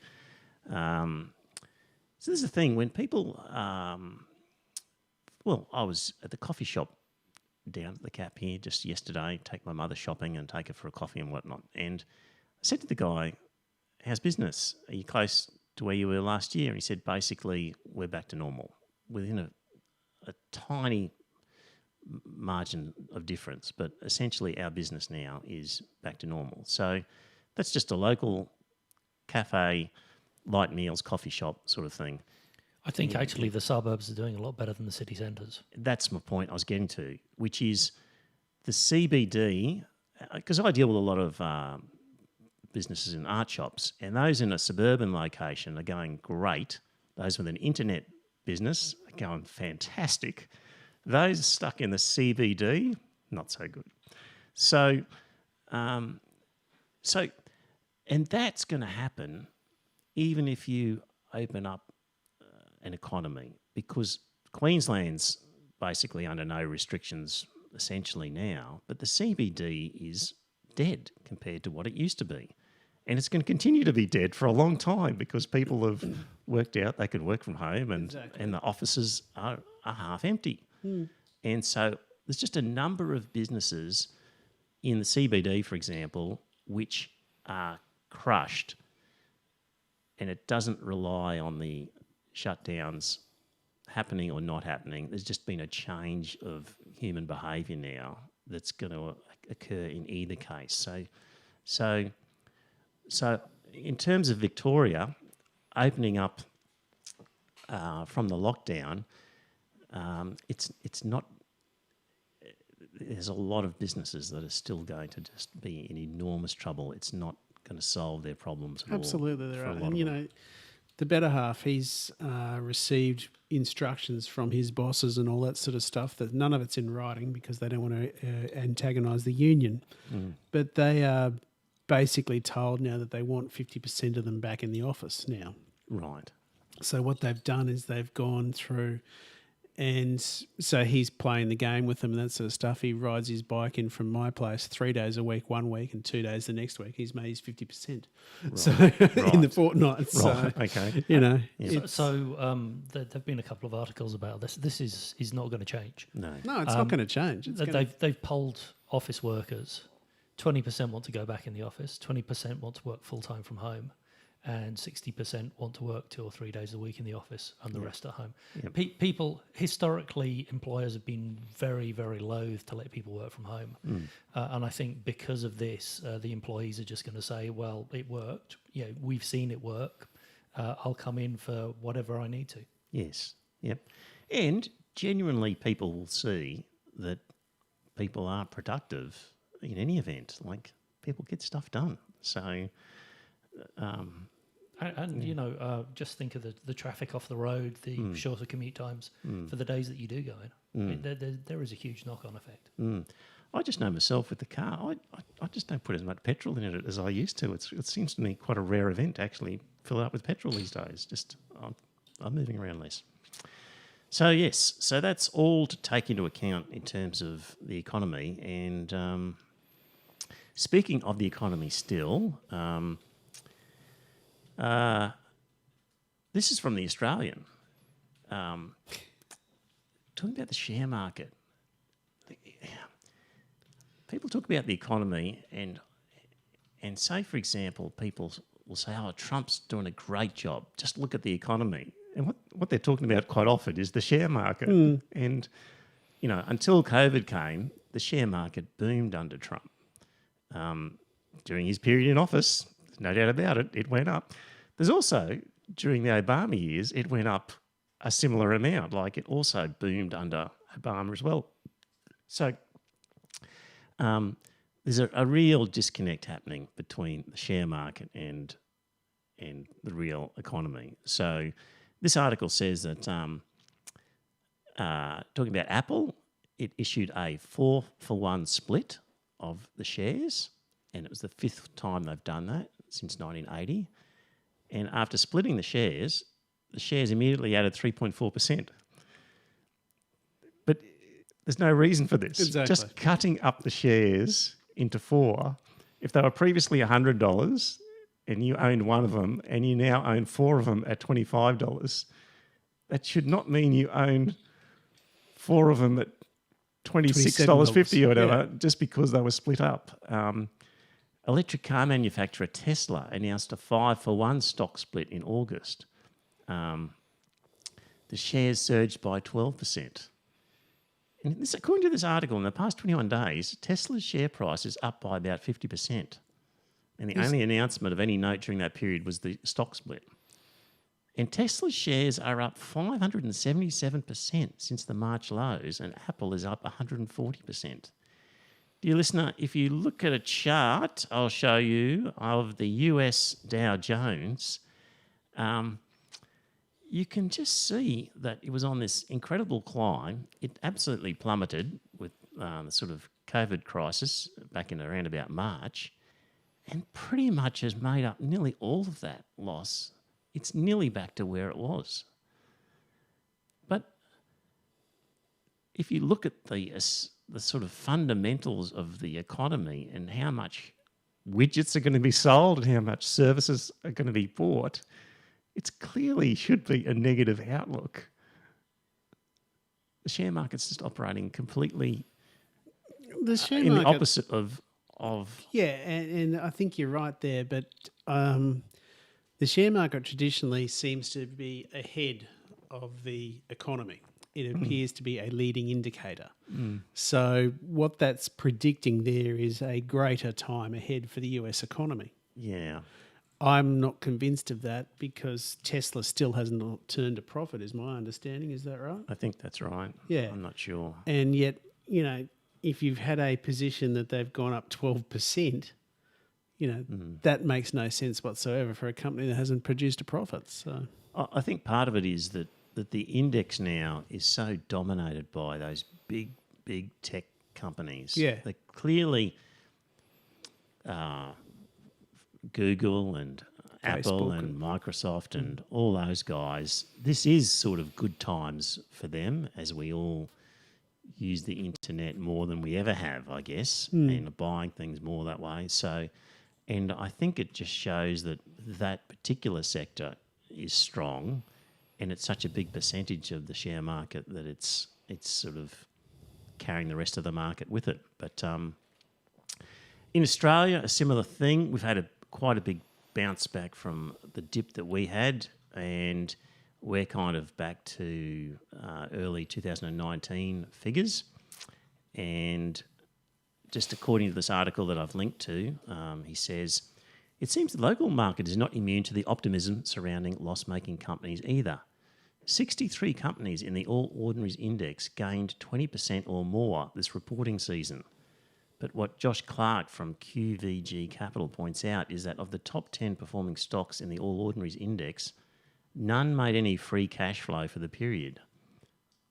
so this is the thing when people. Well, I was at the coffee shop down at the Cap here just yesterday. Take my mother shopping and take her for a coffee and whatnot, and I said to the guy, "How's business? Are you close to where you were last year?" And he said, "Basically, we're back to normal within a tiny margin of difference, but essentially our business now is back to normal." So that's just a local cafe, light meals, coffee shop sort of thing. I think actually the suburbs are doing a lot better than the city centres. That's my point I was getting to, which is the CBD, because I deal with a lot of businesses in art shops, and those in a suburban location are going great. Those with an internet business are going fantastic. Those stuck in the CBD, not so good. So, and that's going to happen even if you open up an economy, because Queensland's basically under no restrictions essentially now, but the CBD is dead compared to what it used to be. And it's going to continue to be dead for a long time because people have worked out they could work from home and the offices are half empty. And so there's just a number of businesses in the CBD, for example, which are crushed, and it doesn't rely on the shutdowns happening or not happening. There's just been a change of human behaviour now that's going to occur in either case. So in terms of Victoria opening up from the lockdown, it's not. There's a lot of businesses that are still going to just be in enormous trouble. It's not going to solve their problems at all. Absolutely, there for a are. lot And of you them. know, the better half, he's received instructions from his bosses and all that sort of stuff that none of it's in writing because they don't want to antagonise the union. But they are basically told now that they want 50% of them back in the office now. Right. So what they've done is they've gone through, and so he's playing the game with them and that sort of stuff. He rides his bike in from my place 3 days a week, 1 week, and 2 days the next week. He's made his 50%. So in the fortnight. So, Right. Okay. you know, There've been a couple of articles about this. This is not going to change. No. no, it's not going to change. It's gonna, They've polled office workers. 20% want to go back in the office. 20% want to work full time from home, and 60% want to work 2 or 3 days a week in the office and the rest at home. Yep. People, historically, employers have been very, very loath to let people work from home. And I think because of this, the employees are just going to say, well, it worked. You know, we've seen it work. I'll come in for whatever I need to. Yes. Yep. And genuinely people will see that people are productive in any event. Like, people get stuff done. So... And you know, just think of the traffic off the road, the shorter commute times for the days that you do go in. I mean, there is a huge knock-on effect. I just know myself with the car, I just don't put as much petrol in it as I used to. It seems to me quite a rare event to actually fill it up with petrol these days. Just I'm moving around less. So yes, so that's all to take into account in terms of the economy. And speaking of the economy still... this is from the Australian. Talking about the share market. People talk about the economy and say, for example, people will say, oh, Trump's doing a great job. Just look at the economy. And what they're talking about quite often is the share market. And until COVID came, the share market boomed under Trump. During his period in office, there's no doubt about it, it went up. There's also, during the Obama years, it went up a similar amount. Like it also boomed under Obama as well. So there's a real disconnect happening between the share market and the real economy. So this article says that, talking about Apple, it issued a 4-for-1 split of the shares, and it was the 5th time they've done that since 1980. And after splitting the shares immediately added 3.4%. But there's no reason for this. Exactly. Just cutting up the shares into 4. If they were previously $100 and you owned one of them and you now own 4 of them at $25, that should not mean you own 4 of them at $26.50 or whatever, just because they were split up. Electric car manufacturer Tesla announced a 5-for-1 stock split in August. The shares surged by 12%. And this, according to this article, in the past 21 days, Tesla's share price is up by about 50%. And the only announcement of any note during that period was the stock split. And Tesla's shares are up 577% since the March lows, and Apple is up 140%. Dear listener, if you look at a chart I'll show you of the US Dow Jones, you can just see that it was on this incredible climb. It absolutely plummeted with the sort of COVID crisis back in around about March, and pretty much has made up nearly all of that loss. It's nearly back to where it was. But if you look at the sort of fundamentals of the economy and how much widgets are going to be sold and how much services are going to be bought, it's clearly should be a negative outlook. The share market's just operating completely The share in market, the opposite of yeah, and I think you're right there, but the share market traditionally seems to be ahead of the economy. It appears to be a leading indicator. So what that's predicting there is a greater time ahead for the US economy. yeah. I'm not convinced of that because Tesla still hasn't turned a profit, is my understanding. Is that right? I think that's right. Yeah. I'm not sure. And yet, if you've had a position that they've gone up 12%, that makes no sense whatsoever for a company that hasn't produced a profit. So I think part of it is that the index now is so dominated by those big tech companies. Yeah. They clearly, Google and Apple Facebook and Microsoft and all those guys, this is sort of good times for them as we all use the internet more than we ever have, I guess, and are buying things more that way. So, and I think it just shows that that particular sector is strong, and it's such a big percentage of the share market that it's sort of carrying the rest of the market with it. But in Australia, a similar thing. We've had quite a big bounce back from the dip that we had, and we're kind of back to early 2019 figures. And just according to this article that I've linked to, he says, it seems the local market is not immune to the optimism surrounding loss-making companies either. 63 companies in the All Ordinaries Index gained 20% or more this reporting season. But what Josh Clark from QVG Capital points out is that of the top 10 performing stocks in the All Ordinaries Index, none made any free cash flow for the period.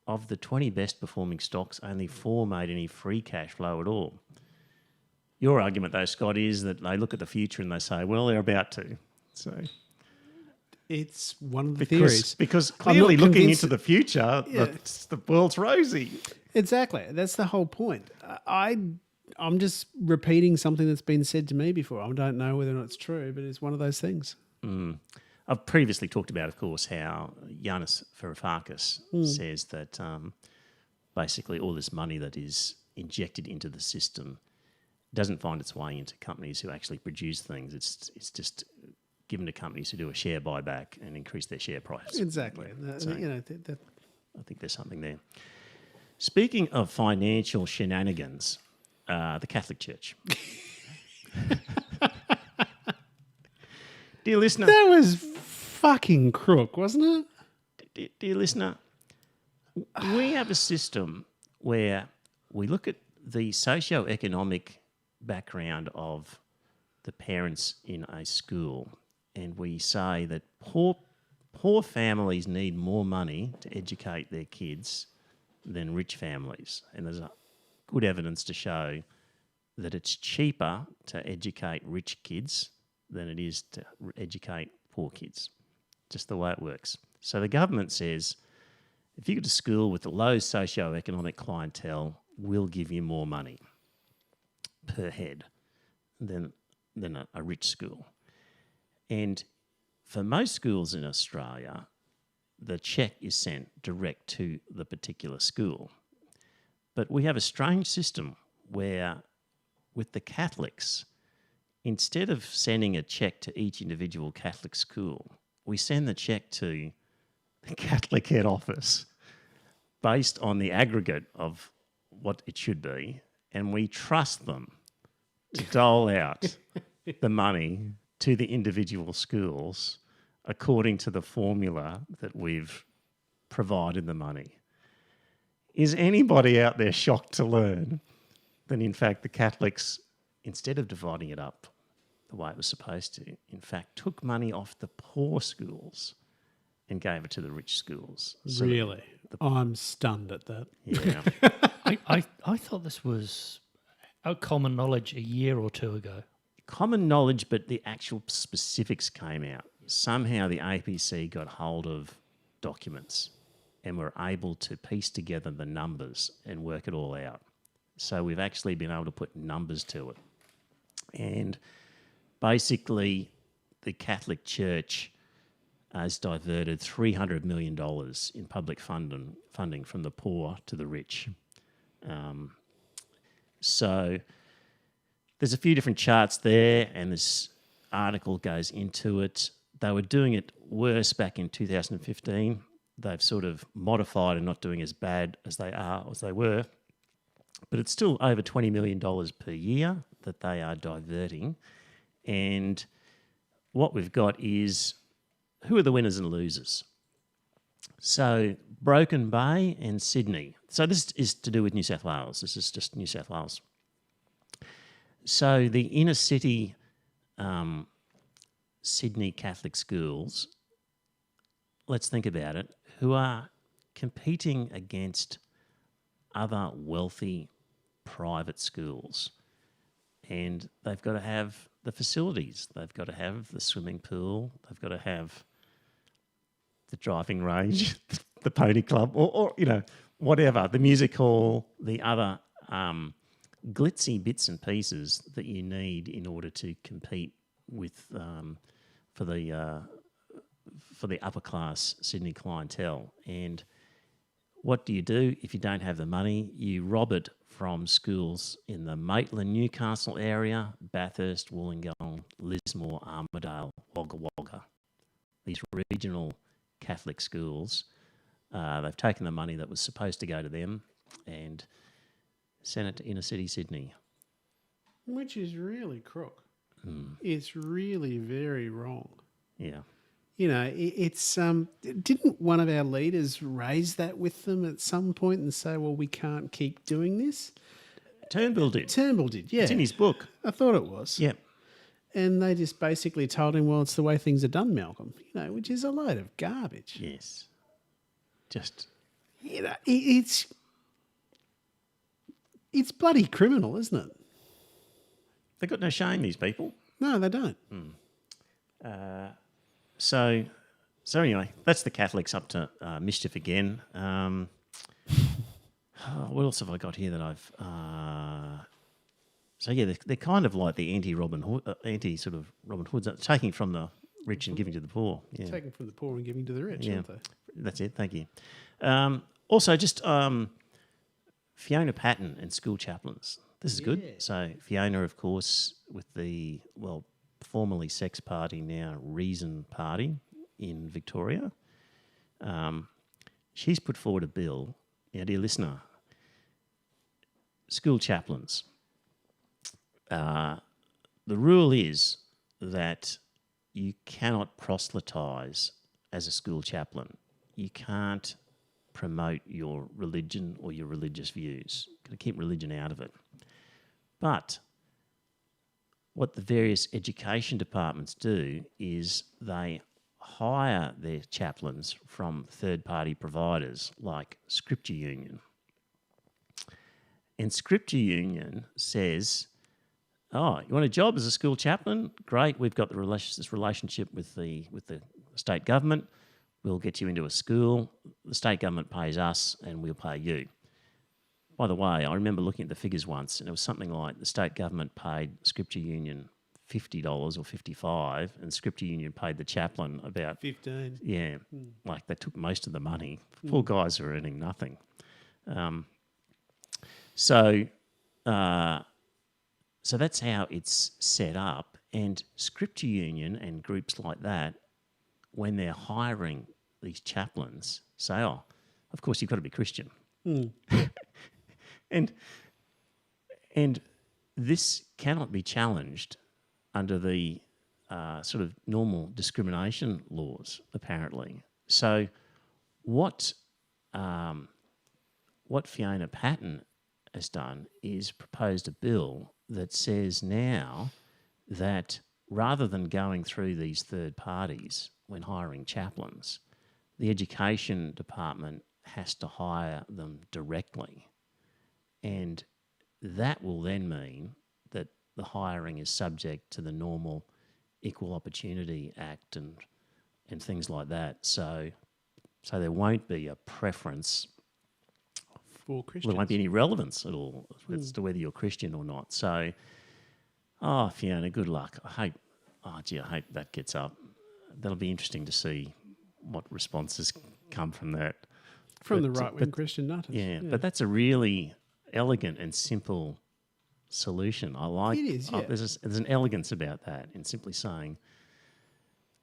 Of the 20 best performing stocks, only 4 made any free cash flow at all. Your argument, though, Scott, is that they look at the future and they say, well, they're about to. So it's one of the theories. Because clearly looking convinced- into the future, the world's rosy. Exactly. That's the whole point. I'm just repeating something that's been said to me before. I don't know whether or not it's true, but it's one of those things. I've previously talked about, of course, how Yanis Varoufakis says that basically all this money that is injected into the system doesn't find its way into companies who actually produce things. It's just given to companies who do a share buyback and increase their share price. Exactly. So I I think there's something there. Speaking of financial shenanigans, the Catholic Church. Dear listener, That was fucking crook, wasn't it? dear listener, we have a system where we look at the socio-economic background of the parents in a school, and we say that poor families need more money to educate their kids than rich families. And there's good evidence to show that it's cheaper to educate rich kids than it is to educate poor kids. Just the way it works. So the government says, if you go to school with a low socio-economic clientele, we'll give you more money per head than a rich school. And for most schools in Australia, the cheque is sent direct to the particular school. But we have a strange system where, with the Catholics, instead of sending a cheque to each individual Catholic school, we send the cheque to the Catholic head office based on the aggregate of what it should be, and we trust them to dole out the money to the individual schools according to the formula that we've provided the money. Is anybody out there shocked to learn that, in fact, the Catholics, instead of dividing it up the way it was supposed to, in fact, took money off the poor schools and gave it to the rich schools? So Really? I'm stunned at that. yeah. I thought this was a common knowledge a year or two ago. Common knowledge, but the actual specifics came out. Somehow the APC got hold of documents and were able to piece together the numbers and work it all out. So we've actually been able to put numbers to it. And basically, the Catholic Church has diverted $300 million in public funding from the poor to the rich. So there's a few different charts there, and this article goes into it. They were doing it worse back in 2015. They've sort of modified and not doing as bad as they were. But it's still over $20 million per year that they are diverting. And what we've got is, who are the winners and losers? So Broken Bay and Sydney. So this is to do with New South Wales. This is just New South Wales. So the inner city Sydney Catholic schools, let's think about it, who are competing against other wealthy private schools. And they've got to have the facilities. They've got to have the swimming pool. They've got to have the driving range, the pony club, or you know, whatever, the music hall, the other glitzy bits and pieces that you need in order to compete with for the upper class Sydney clientele. And what do you do if you don't have the money? You rob it from schools in the Maitland, Newcastle area, Bathurst, Wollongong, Lismore, Armidale, Wagga Wagga. These regional Catholic schools, they've taken the money that was supposed to go to them and sent it to inner city Sydney. Which is really crook. It's really very wrong. Yeah. You know, it's didn't one of our leaders raise that with them at some point and say, well, we can't keep doing this? Turnbull did. Turnbull did, yeah. It's in his book. I thought it was. Yep. And they just basically told him, well, it's the way things are done, Malcolm, you know, which is a load of garbage. Yes. Just... You know, it's bloody criminal, isn't it? They've got no shame, these people. No, they don't. So anyway, that's the Catholics up to mischief again. What else have I got here that I've... So yeah, they're kind of like the anti-Robin Hood, anti-sort of Robin Hoods, taking from the rich and giving to the poor. Yeah. Taking from the poor and giving to the rich, aren't they? That's it, thank you. Also, just Fiona Patton and school chaplains. This is good. So Fiona, of course, with the, well, formerly Sex Party, now Reason Party in Victoria. She's put forward a bill. Now, dear listener, school chaplains. The rule is that you cannot proselytise as a school chaplain. You can't promote your religion or your religious views. You've got to keep religion out of it. But what the various education departments do is they hire their chaplains from third-party providers like Scripture Union. And Scripture Union says, oh, you want a job as a school chaplain? Great, we've got this relationship with the state government. We'll get you into a school. The state government pays us and we'll pay you. By the way, I remember looking at the figures once, and it was something like the state government paid Scripture Union $50 or $55, and Scripture Union paid the chaplain about 15. Yeah, like they took most of the money. Poor guys are earning nothing. So that's how it's set up. And Scripture Union and groups like that, when they're hiring these chaplains, say, oh, of course you've got to be Christian. And this cannot be challenged under the sort of normal discrimination laws, apparently. So what Fiona Patton has done is proposed a bill that says now that rather than going through these third parties when hiring chaplains, the education department has to hire them directly. And that will then mean that the hiring is subject to the normal Equal Opportunity Act and things like that. So there won't be a preference For Christians. There won't be any relevance at all as to whether you're Christian or not. So, Fiona, good luck. I hope that gets up. That'll be interesting to see what responses come from that. From the right-wing Christian nutters. Yeah, but that's a really elegant and simple solution. I like it. Is, yeah. There's an elegance about that in simply saying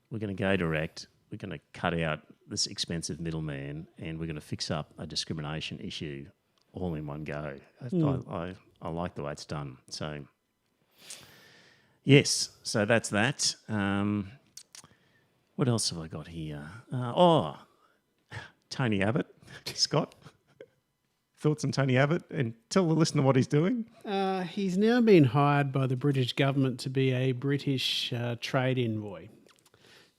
we're going to go direct, we're going to cut out this expensive middleman, and we're going to fix up a discrimination issue all in one go. I like the way it's done. So, yes, so that's that. What else have I got here? Tony Abbott. Scott, thoughts on Tony Abbott? And tell the listener what he's doing. He's now been hired by the British government to be a British trade envoy.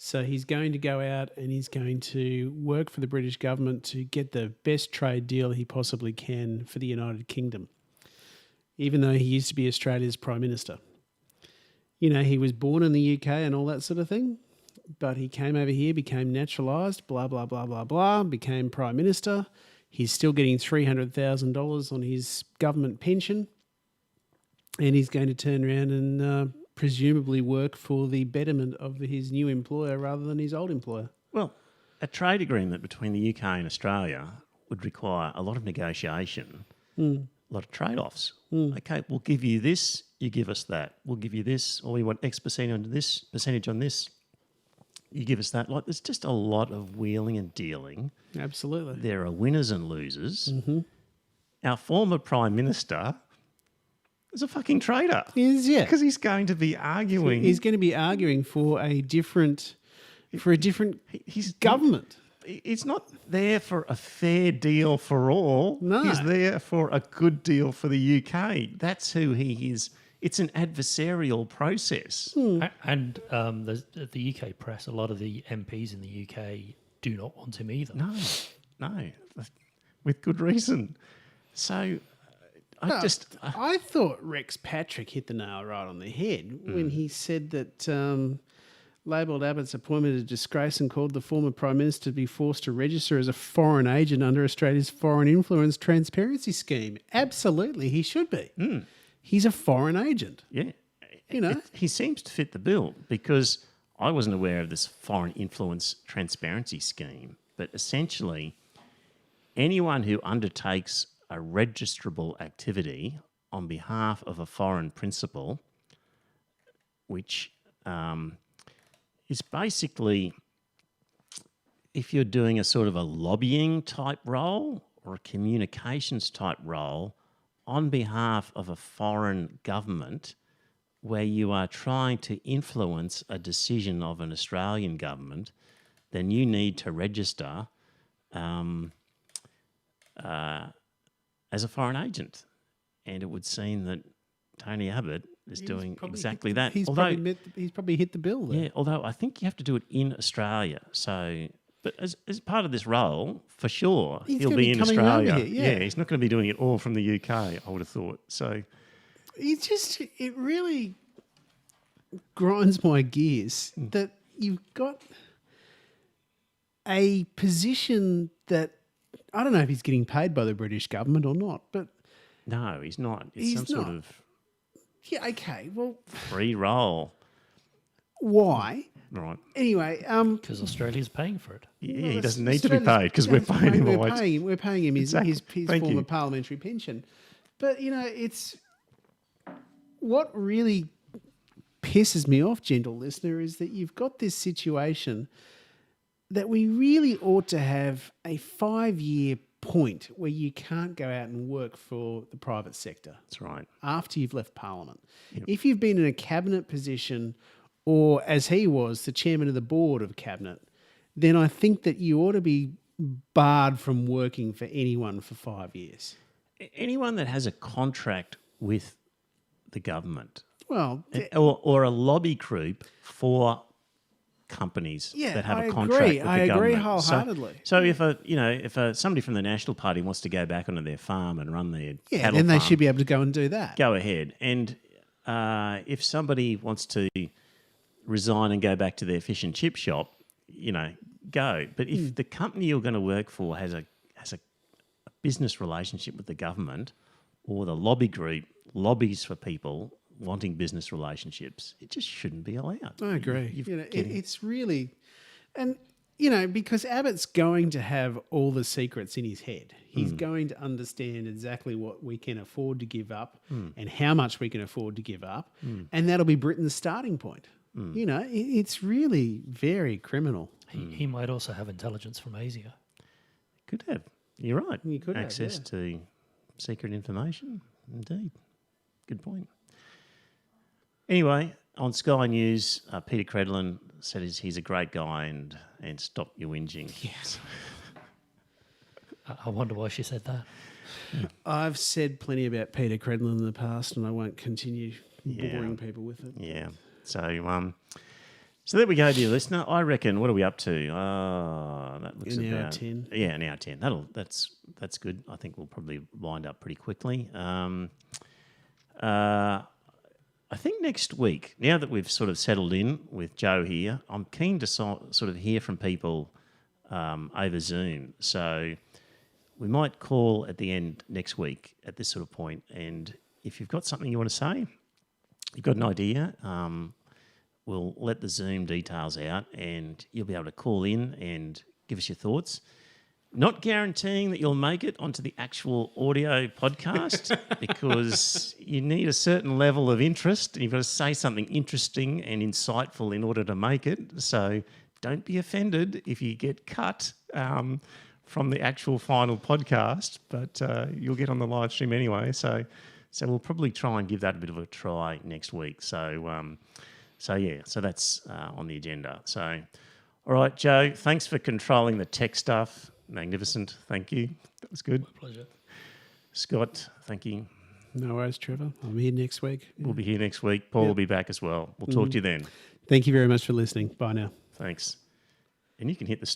So he's going to go out and he's going to work for the British government to get the best trade deal he possibly can for the United Kingdom, even though he used to be Australia's Prime Minister. You know, he was born in the UK and all that sort of thing, but he came over here, became naturalised, blah, blah, blah, blah, blah, became Prime Minister. He's still getting $300,000 on his government pension, and he's going to turn around and presumably work for the betterment of his new employer rather than his old employer. Well, a trade agreement between the UK and Australia would require a lot of negotiation, a lot of trade-offs. Okay, we'll give you this, you give us that. We'll give you this, or we want X percentage on this, you give us that. Like, there's just a lot of wheeling and dealing. Absolutely. There are winners and losers. Our former Prime Minister is a fucking traitor. He is, yeah. Because he's going to be arguing. He's going to be arguing for a different government. He's not there for a fair deal for all. No. He's there for a good deal for the UK. That's who he is. It's an adversarial process. And the UK press, a lot of the MPs in the UK do not want him either. No, with good reason. So I thought Rex Patrick hit the nail right on the head when he said that labelled Abbott's appointment a disgrace and called the former Prime Minister to be forced to register as a foreign agent under Australia's Foreign Influence Transparency Scheme. Absolutely, he should be. He's a foreign agent. Yeah. You know? He seems to fit the bill because I wasn't aware of this Foreign Influence Transparency Scheme, but essentially anyone who undertakes a registrable activity on behalf of a foreign principal, which is basically if you're doing a sort of a lobbying type role or a communications type role on behalf of a foreign government where you are trying to influence a decision of an Australian government, then you need to register as a foreign agent. And it would seem that Tony Abbott is doing exactly that. He's probably hit the bill there. Yeah, although I think you have to do it in Australia. So, but as part of this role, for sure, he'll be in Australia. Over here, yeah. He's not going to be doing it all from the UK, I would have thought. So, it really grinds my gears that you've got a position that I don't know if he's getting paid by the British government or not, but no, he's not. It's he's some sort not. of yeah, okay, well, free role. why? Right. Anyway, Because Australia's paying for it. Yeah, he doesn't need to be paid because we're paying him. We're paying him his Thank former you. parliamentary pension. But, it's what really pisses me off, gentle listener, is that you've got this situation that we really ought to have a 5-year point where you can't go out and work for the private sector. That's right. After you've left Parliament. Yep. If you've been in a cabinet position or, as he was, the chairman of the board of cabinet, then I think that you ought to be barred from working for anyone for 5 years. Anyone that has a contract with the government Well, or a lobby group for companies Yeah, that have I a contract agree. with the I government. agree wholeheartedly. So if somebody from the National Party wants to go back onto their farm and run their yeah, cattle then they farm, should be able to go and do that. go ahead. And if somebody wants to resign and go back to their fish and chip shop, go. But if the company you're going to work for has a business relationship with the government, or the lobby group lobbies for people wanting business relationships, it just shouldn't be allowed. I agree. You're It's really, and because Abbott's going to have all the secrets in his head. He's going to understand exactly what we can afford to give up and how much we can afford to give up, and that'll be Britain's starting point. It's really very criminal. He might also have intelligence from Asia. Could have. You're right. You could have, access yeah. to secret information. Indeed. Good point. Anyway, on Sky News, Peter Credlin said he's a great guy and stop your whinging. Yes. I wonder why she said that. I've said plenty about Peter Credlin in the past, and I won't continue Yeah. boring people with it. Yeah. So there we go, dear listener. I reckon. What are we up to? That looks An hour about 10. Yeah, an hour 10. That's good. I think we'll probably wind up pretty quickly. I think next week, now that we've sort of settled in with Joe here, I'm keen to sort of hear from people over Zoom. So we might call at the end next week at this sort of point, and if you've got something you want to say, you've got an idea, we'll let the Zoom details out and you'll be able to call in and give us your thoughts. Not guaranteeing that you'll make it onto the actual audio podcast because you need a certain level of interest. You've got to say something interesting and insightful in order to make it. So don't be offended if you get cut from the actual final podcast, but you'll get on the live stream anyway. So we'll probably try and give that a bit of a try next week. So that's on the agenda. So, all right, Joe, thanks for controlling the tech stuff. Magnificent. Thank you. That was good. My pleasure. Scott, thank you. No worries, Trevor. I'm here next week. We'll be here next week. Paul will be back as well. We'll talk to you then. Thank you very much for listening. Bye now. Thanks. And you can hit the stop